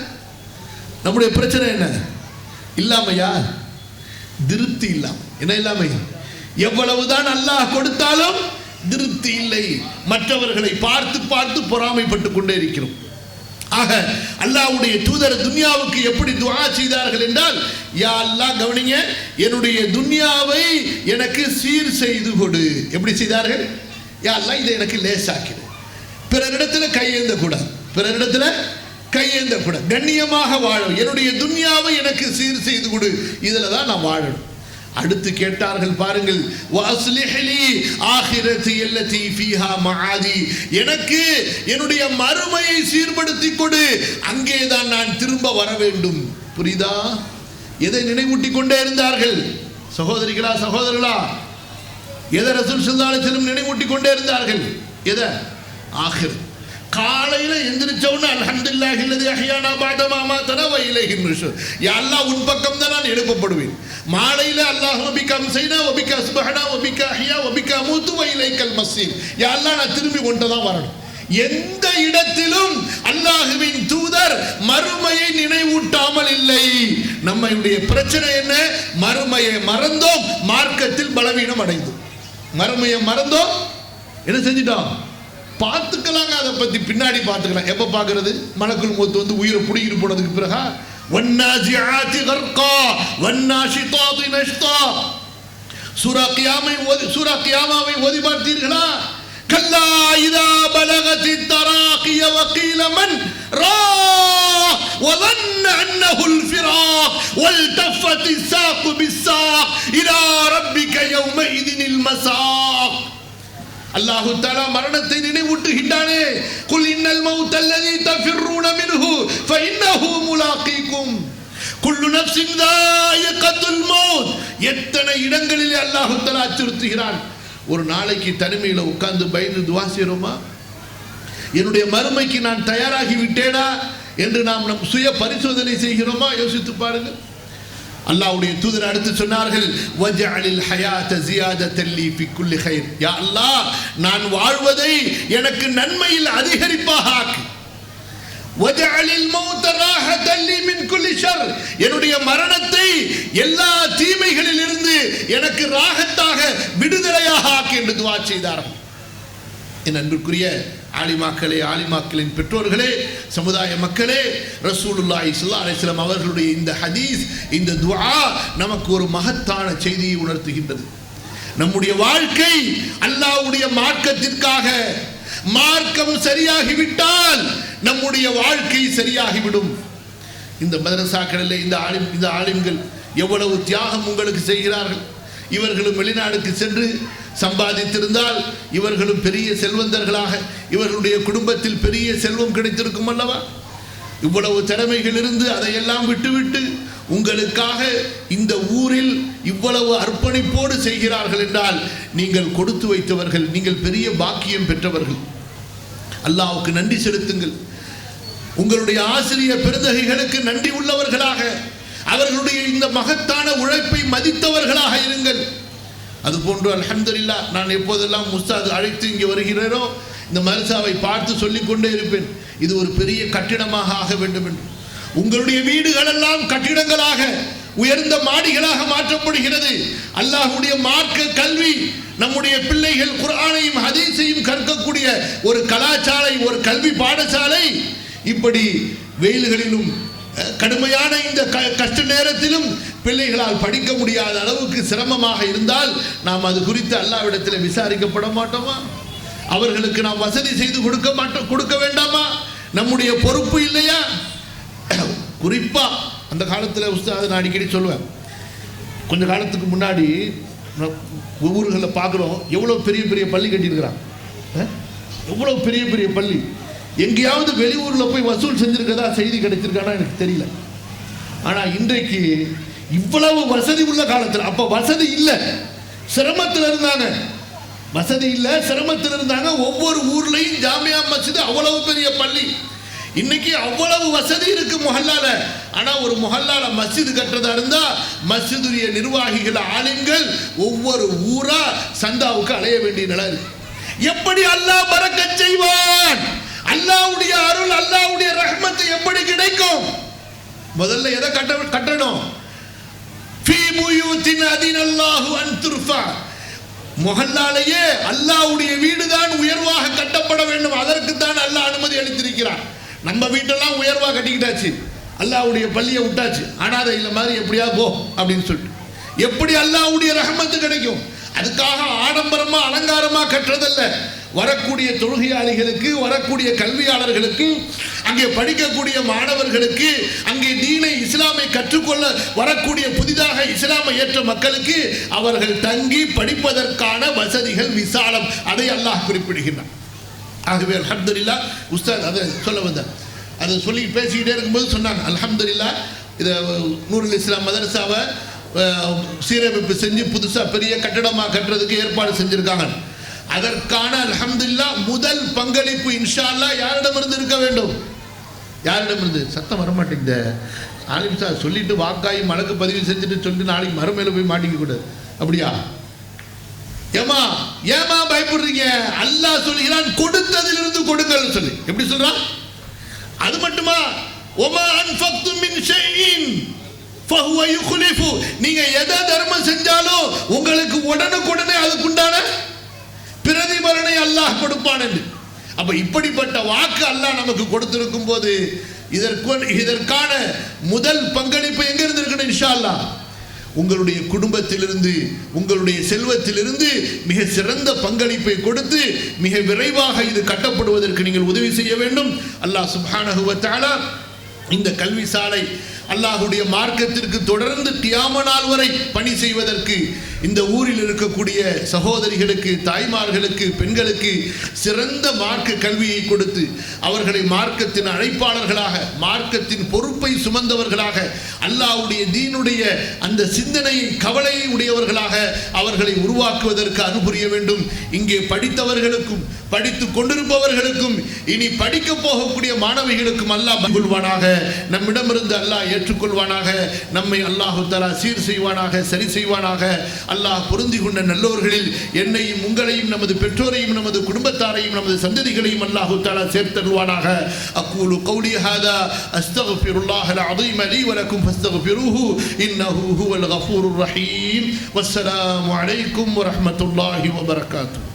நம்முடைய பிரச்சனை என்ன? இல்லாமையா? திருப்தி இல்லாம. என்ன இல்லாமையா? எவ்வளவுதான் அல்லாஹ் கொடுத்தாலும் திருப்தி இல்லை. மற்றவர்களை பார்த்து பார்த்து பொறாமைப்பட்டு கொண்டே இருக்கிறோம். ஆக அல்லாஹ்வுடைய தூதர் துன்யாவுக்கு எப்படி துஆ செய்தார்கள் என்றால், யா அல்லாஹ், கவனிங்க, என்னுடைய துன்யாவை எனக்கு சீர் செய்து கொடு. எப்படி செய்தார்கள்? யா அல்லாஹ், இதை எனக்கு லேசாக்கிடு. பிறரிடத்தில் கையேந்த கூடாது, பிறரிடத்தில் கையேந்த கூட, கண்ணியமாக வாழும். என்னுடைய துன்யாவை எனக்கு சீர் செய்து கொடு, இதில் தான் நான் வாழணும். அடுத்து கேட்டார்கள் பாருங்கள், வஸ்லிஹ்லி ஆகிரதி அல்லதி ஃபீஹா மஆதி, எனக்கு என்னுடைய மறுமையை சீர்படுத்தி கொடு, அங்கே தான் நான் திரும்ப வர வேண்டும். புரியுதா? எதை நினைவூட்டி கொண்டே இருந்தார்கள்? சகோதரிகளா, சகோதரர்களா, எதை ரசூல் ஸல்லல்லாஹு அலைஹி வஸல்லம் நினைவூட்டி கொண்டே இருந்தார்கள்? எதை? ஆகிரத். காலையில எந்திரிச்சவன அல்ஹம்துலில்லாஹி அல்லதி அஹ்யானா பஅத மா மாதனா வ இலைஹி நுஷூர். யா அல்லாஹ், உன் பக்கம் தான் நான் எழுப்பப்படுவேன். மாலையில அல்லாஹும்ம பிக அம்சைனா வ பிக அஸ்பஹனா வ பிக அஹ்யா வ பிக அமூது வ இலைக்கல் மஸீர். யா அல்லாஹ், நான் திரும்பி கொண்டு தான் வரணும். எந்த இடத்திலும் அல்லாஹ்வின் தூதர் மறுமையை நினைவூட்டாமல் இல்லை. நம்மளுடைய பிரச்சனை என்ன? மறுமையை மறந்தோம், மார்க்கத்தில் பலவீனம் அடைந்தோம். மறுமையை மறந்தோம், என்ன செஞ்சிட்டோம்? பார்த்துக்கலாங்க, அதை பத்தி பின்னாடி பார்த்துக்கலாம். எப்ப பார்க்கிறது? மலக்குல் மௌத் வந்து உயிரை புடிங்கிட்டு போனதுக்கு பிறகு. வன்னாசிஆதி கர்கா வன்னாஷிதாதி நஷ்தா. சூரா கியாமாவை ஓதி பார்த்தீர்களா? கல்லா இதா பலகத் தராகிய வகீல மன் ராஹ் வظن انه الفراق والتفت الساق بالساق الى ربك يومئذ المساق. அல்லாஹு தஆலா மரணத்தை நினைவூட்டுகின்றானே, குல் இன்னல் மௌத் அல்லதி தஃபிர்ரூன மின்ஹு ஃபஇன்னஹு முலாகீக்கும் குல்லு நஃப்ஸின் தாயிகத்துல் மௌத். எத்தனை இடங்களிலே அல்லாஹு தஆலா அச்சுறுத்துகிறான். ஒரு நாளைக்கு தனிமையில உட்கார்ந்து பயந்து துஆ செய்றோமா? என்னுடைய மறுமைக்கு நான் தயாராகி விட்டேனா என்று நாம் நம் சுய பரிசோதனை செய்கிறோமா? யோசித்து பாருங்கள். அல்லாஹ்வுடைய தூதர் அடுத்து சொன்னார்கள், வஜஅலில் ஹயாத ஜியாதத்தன் லீ ஃபி குல்லி கைர். யா அல்லாஹ், நான் வாழ்வதை எனக்கு நன்மையில் அதிகரிப்பாக ஆக்கு. வஜஅலில் மௌத ராஹத்தன் லீ மின் குல்லி ஷர். என்னுடைய மரணத்தை எல்லா தீமைகளில் இருந்து எனக்கு ராகத்தாக, விடுதலையாக ஆக்கு என்று துஆ செய்தார்கள். என் அன்புக்குரிய ஆலிமாக்களே, ஆலிமாக்களின் பெற்றோர்களே, சமுதாய மக்களே, ரசூலுல்லாஹி ஸல்லல்லாஹு அலைஹி வஸல்லம் அவர்களுடைய இந்த ஹதீஸ், இந்த துஆ நமக்கு ஒரு மகத்தான செய்தியை உணர்த்துகின்றது. நம்முடைய வாழ்க்கை அல்லாஹ்வுடைய மார்க்கத்திற்காக, மார்க்கம் சரியாகிவிட்டால் நம்முடைய வாழ்க்கை சரியாகிவிடும். இந்த மதரசாக்களில் இந்த ஆலிம்கள் எவ்வளவு தியாகம் உங்களுக்கு செய்கிறார்கள். இவர்களும் வெளிநாடுக்கு சென்று சம்பாதித்திருந்தால் இவர்களும் பெரிய செல்வந்தர்களாக, இவர்களுடைய குடும்பத்தில் பெரிய செல்வம் கிடைத்திருக்கும் அல்லவா? இவ்வளவு திறமைகள் இருந்து அதையெல்லாம் விட்டுவிட்டு உங்களுக்காக இந்த ஊரில் இவ்வளவு அர்ப்பணிப்போடு செய்கிறார்கள் என்றால் நீங்கள் கொடுத்து வைத்தவர்கள், நீங்கள் பெரிய பாக்கியம் பெற்றவர்கள். அல்லாஹ்வுக்கு நன்றி செலுத்துங்கள். உங்களுடைய ஆசிரியர் பெருந்தகைகளுக்கு நன்றி உள்ளவர்களாக, அவர்களுடைய இந்த மகத்தான உழைப்பை மதித்தவர்களாக இருங்கள். அதுபோன்று அல்ஹம்துலில்லாஹ், நான் எப்போதெல்லாம் முஸ்தாத் அழைத்து இங்கே வருகிறேனோ இந்த மதரசாவை பார்த்து சொல்லிக்கொண்டே இருப்பேன், இது ஒரு பெரிய கட்டிடமாக ஆக வேண்டும் என்று. உங்களுடைய வீடுகள் எல்லாம் கட்டிடங்களாக உயர்ந்த மாடிகளாக மாற்றப்படுகிறது. அல்லாஹ்வுடைய மார்க்க கல்வி, நம்முடைய பிள்ளைகள் குர்ஆனையும் ஹதீஸையும் கற்கக்கூடிய ஒரு கலாசாலை, ஒரு கல்வி பாடசாலை, இப்படி வெயில்களிலும் கடுமையான இந்த கஷ்ட நேரத்திலும் பிள்ளைகளால் படிக்க முடியாத அளவுக்கு சிரமமாக இருந்தால் நாம் அது குறித்து அல்லாஹ்விடத்தில் விசாரிக்கப்பட மாட்டோமா? அவர்களுக்கு நாம் வசதி செய்து கொடுக்க வேண்டாமா? நம்முடைய பொறுப்பு இல்லையா? குறிப்பா அந்த காலத்தில் உஸ்தாத் நான் அடிக்கடி சொல்லுவேன், கொஞ்ச காலத்துக்கு முன்னாடி ஊர்களில் பார்க்குறோம், எவ்வளோ பெரிய பெரிய பள்ளி கட்டியிருக்கிறான், எவ்வளோ பெரிய பெரிய பள்ளி. எங்கேயாவது வெளியூரில் போய் வசூல் செஞ்சுருக்கதா செய்தி கிடைச்சிருக்கானா எனக்கு தெரியல. ஆனால் இன்றைக்கு இவ்வளவு வசதி உள்ள காலத்தில், அப்போ வசதி இல்லை, சிரமத்தில் இருந்தாங்க, வசதி இல்லை சிரமத்தில் இருந்தாங்க. ஒவ்வொரு ஊர்லையும் ஜாமியா மஸ்ஜித், அவ்வளவு பெரிய பள்ளி. இன்னைக்கு அவ்வளவு வசதி இருக்கு முஹல்லால. ஆனா ஒரு முஹல்லால மஸ்ஜித் கட்டுறதா இருந்தா மஸ்ஜிதுடைய நிர்வாகிகள் ஆலிம்கள் ஒவ்வொரு ஊரா சந்தாவுக்கு அலைய வேண்டிய நிலை இருக்கு. எப்படி அல்லாஹ் பரக்கத் செய்வான்? அல்லாஹ்வுடைய அருள், அல்லாஹ்வுடைய ரஹ்மத் எப்படி கிடைக்கும்? முதல்ல எதை கட்டணும்? ஃபீ புயூத்தின் அதினல்லாஹு அன் துர்ஃபா, முஹல்லாலேயே அல்லாஹ்வுடைய வீடுதான் உயர்வாக கட்டப்பட வேண்டும். அதற்கு தான் அல்லாஹ் அனுமதி அளித்திருக்கிறான். நம்ம வீட்டெல்லாம் உயர்வாக கட்டிக்கிட்டாச்சு, அல்லாஹ்வுடைய பள்ளியை விட்டாச்சு, அனாதை இல்லை மாதிரி எப்படியா போ அப்படின்னு சொல்லிட்டு. எப்படி அல்லாஹ்வுடைய ரஹ்மத்து கிடைக்கும்? அதுக்காக ஆடம்பரமா அலங்காரமா கட்டுறதல்ல. வரக்கூடிய தொழுகையாளிகளுக்கு, வரக்கூடிய கல்வியாளர்களுக்கு, அங்கே படிக்கக்கூடிய மாணவர்களுக்கு, அங்கே தீனை இஸ்லாமை கற்றுக்கொள்ள வரக்கூடிய புதிதாக இஸ்லாமை ஏற்ற மக்களுக்கு அவர்கள் தங்கி படிப்பதற்கான வசதிகள் விசாலம், அதை அல்லாஹ் குறிப்பிடுகின்றான். ஆகவே அல்ஹம்துலில்லாஹ், உஸ்தாத் அதை சொல்ல வந்தார், அதை சொல்லி பேசிக்கிட்டே இருக்கும்போது சொன்னாங்க, அல்ஹம்துலில்லாஹ் இதை நூருல் இஸ்லாம் மதரசாவை சீரமைப்பு செஞ்சு புதுசாக பெரிய கட்டடமாக கட்டுறதுக்கு ஏற்பாடு செஞ்சுருக்காங்க. அதற்கான அல்ஹம்துலில்லாஹ் முதல் பங்களிப்பு இன்ஷா அல்லாஹ் யாரிடமிருந்து இருக்க வேண்டும்? யாரிடமிருந்து? சத்தம் வரமாட்டேங்குது. ஆலிம் சார் சொல்லிட்டு வாக்காயி மலக்கு பதிவு செஞ்சுட்டு சொல்லிட்டு நாளைக்கு மறுமையில போய் மாட்டிக்க கூடாது. அப்படியா? ஏமா ஏமா பயப்படுறீங்க? அல்லாஹ் சொல்கிறான் கொடுத்ததிலிருந்து கொடுங்கள் சொல்லி. எப்படி சொல்றான்? அது மட்டுமா? ஒமா அன்ஃபக்தும் மின் ஷைஇன் ஃபஹுவ யுக்லிஃபு, நீங்க எதை தர்மம் செஞ்சாலும் உங்களுக்கு உடனுக்குடனே அதுக்குண்டான பிரதிபலனை அல்லாஹ் கொடுப்பான் என்று. அப்ப இப்படிப்பட்ட வாக்கு அல்லாஹ் நமக்கு கொடுத்திருக்கும் போது இதற்கான முதல் பங்களிப்பு எங்க இருந்து இருக்கணும்? இன்ஷா அல்லாஹ் உங்களுடைய குடும்பத்திலிருந்து, உங்களுடைய செல்வத்திலிருந்து மிக சிறந்த பங்களிப்பை கொடுத்து மிக விரைவாக இது கட்டப்படுவதற்கு நீங்கள் உதவி செய்ய வேண்டும். அல்லாஹ் சுப்ஹானஹு வ தஆலா இந்த கல்வி சாலை அல்லாஹ்வுடைய மார்க்கத்திற்கு தொடர்ந்து கியாம நாள் வரை பணி செய்வதற்கு இந்த ஊரில் இருக்கக்கூடிய சகோதரிகளுக்கு, தாய்மார்களுக்கு, பெண்களுக்கு சிறந்த மார்க்க கல்வியை கொடுத்து அவர்களை மார்க்கத்தின் அழைப்பாளர்களாக, மார்க்கத்தின் பொறுப்பை சுமந்தவர்களாக, அல்லாஹ்வுடைய தீனுடைய அந்த சிந்தனையை, கவலையை உடையவர்களாக அவர்களை உருவாக்குவதற்கு அனுபுரிய வேண்டும். இங்கே படித்தவர்களுக்கும் படித்துக் கொண்டிருப்பவர்களுக்கும் இனி படிக்க போகக்கூடிய மாணவிகளுக்கும் அல்லாஹ் கொள்வானாக, நம்மிடமிருந்து அல்லாஹ் ஏற்றுக்கொள்வானாக, நம்மை அல்லாஹு தஆலா சீர் செய்வானாக, சரி செய்வானாக. அல்லாஹ் பொருந்தி கொண்ட நல்லோர்களில் என்னையும் உங்களையும் நமது பெற்றோரையும் நமது குடும்பத்தாரையும் நமது சந்ததிகளையும் அல்லாஹு தஆலா சேர்த்தருள்வானாக. அக்கூலு கௌலி ஹாதா அஸ்தக்ஃபிருல்லாஹல் அஸீம் லீ வ லக்கும் ஃபஸ்தக்ஃபிரூஹு இன்னஹு ஹுவல் கஃபூருர் ரஹீம். வஸ்ஸலாமு அலைக்கும் வ ரஹ்மத்துல்லாஹி வ பரகாத்துஹு.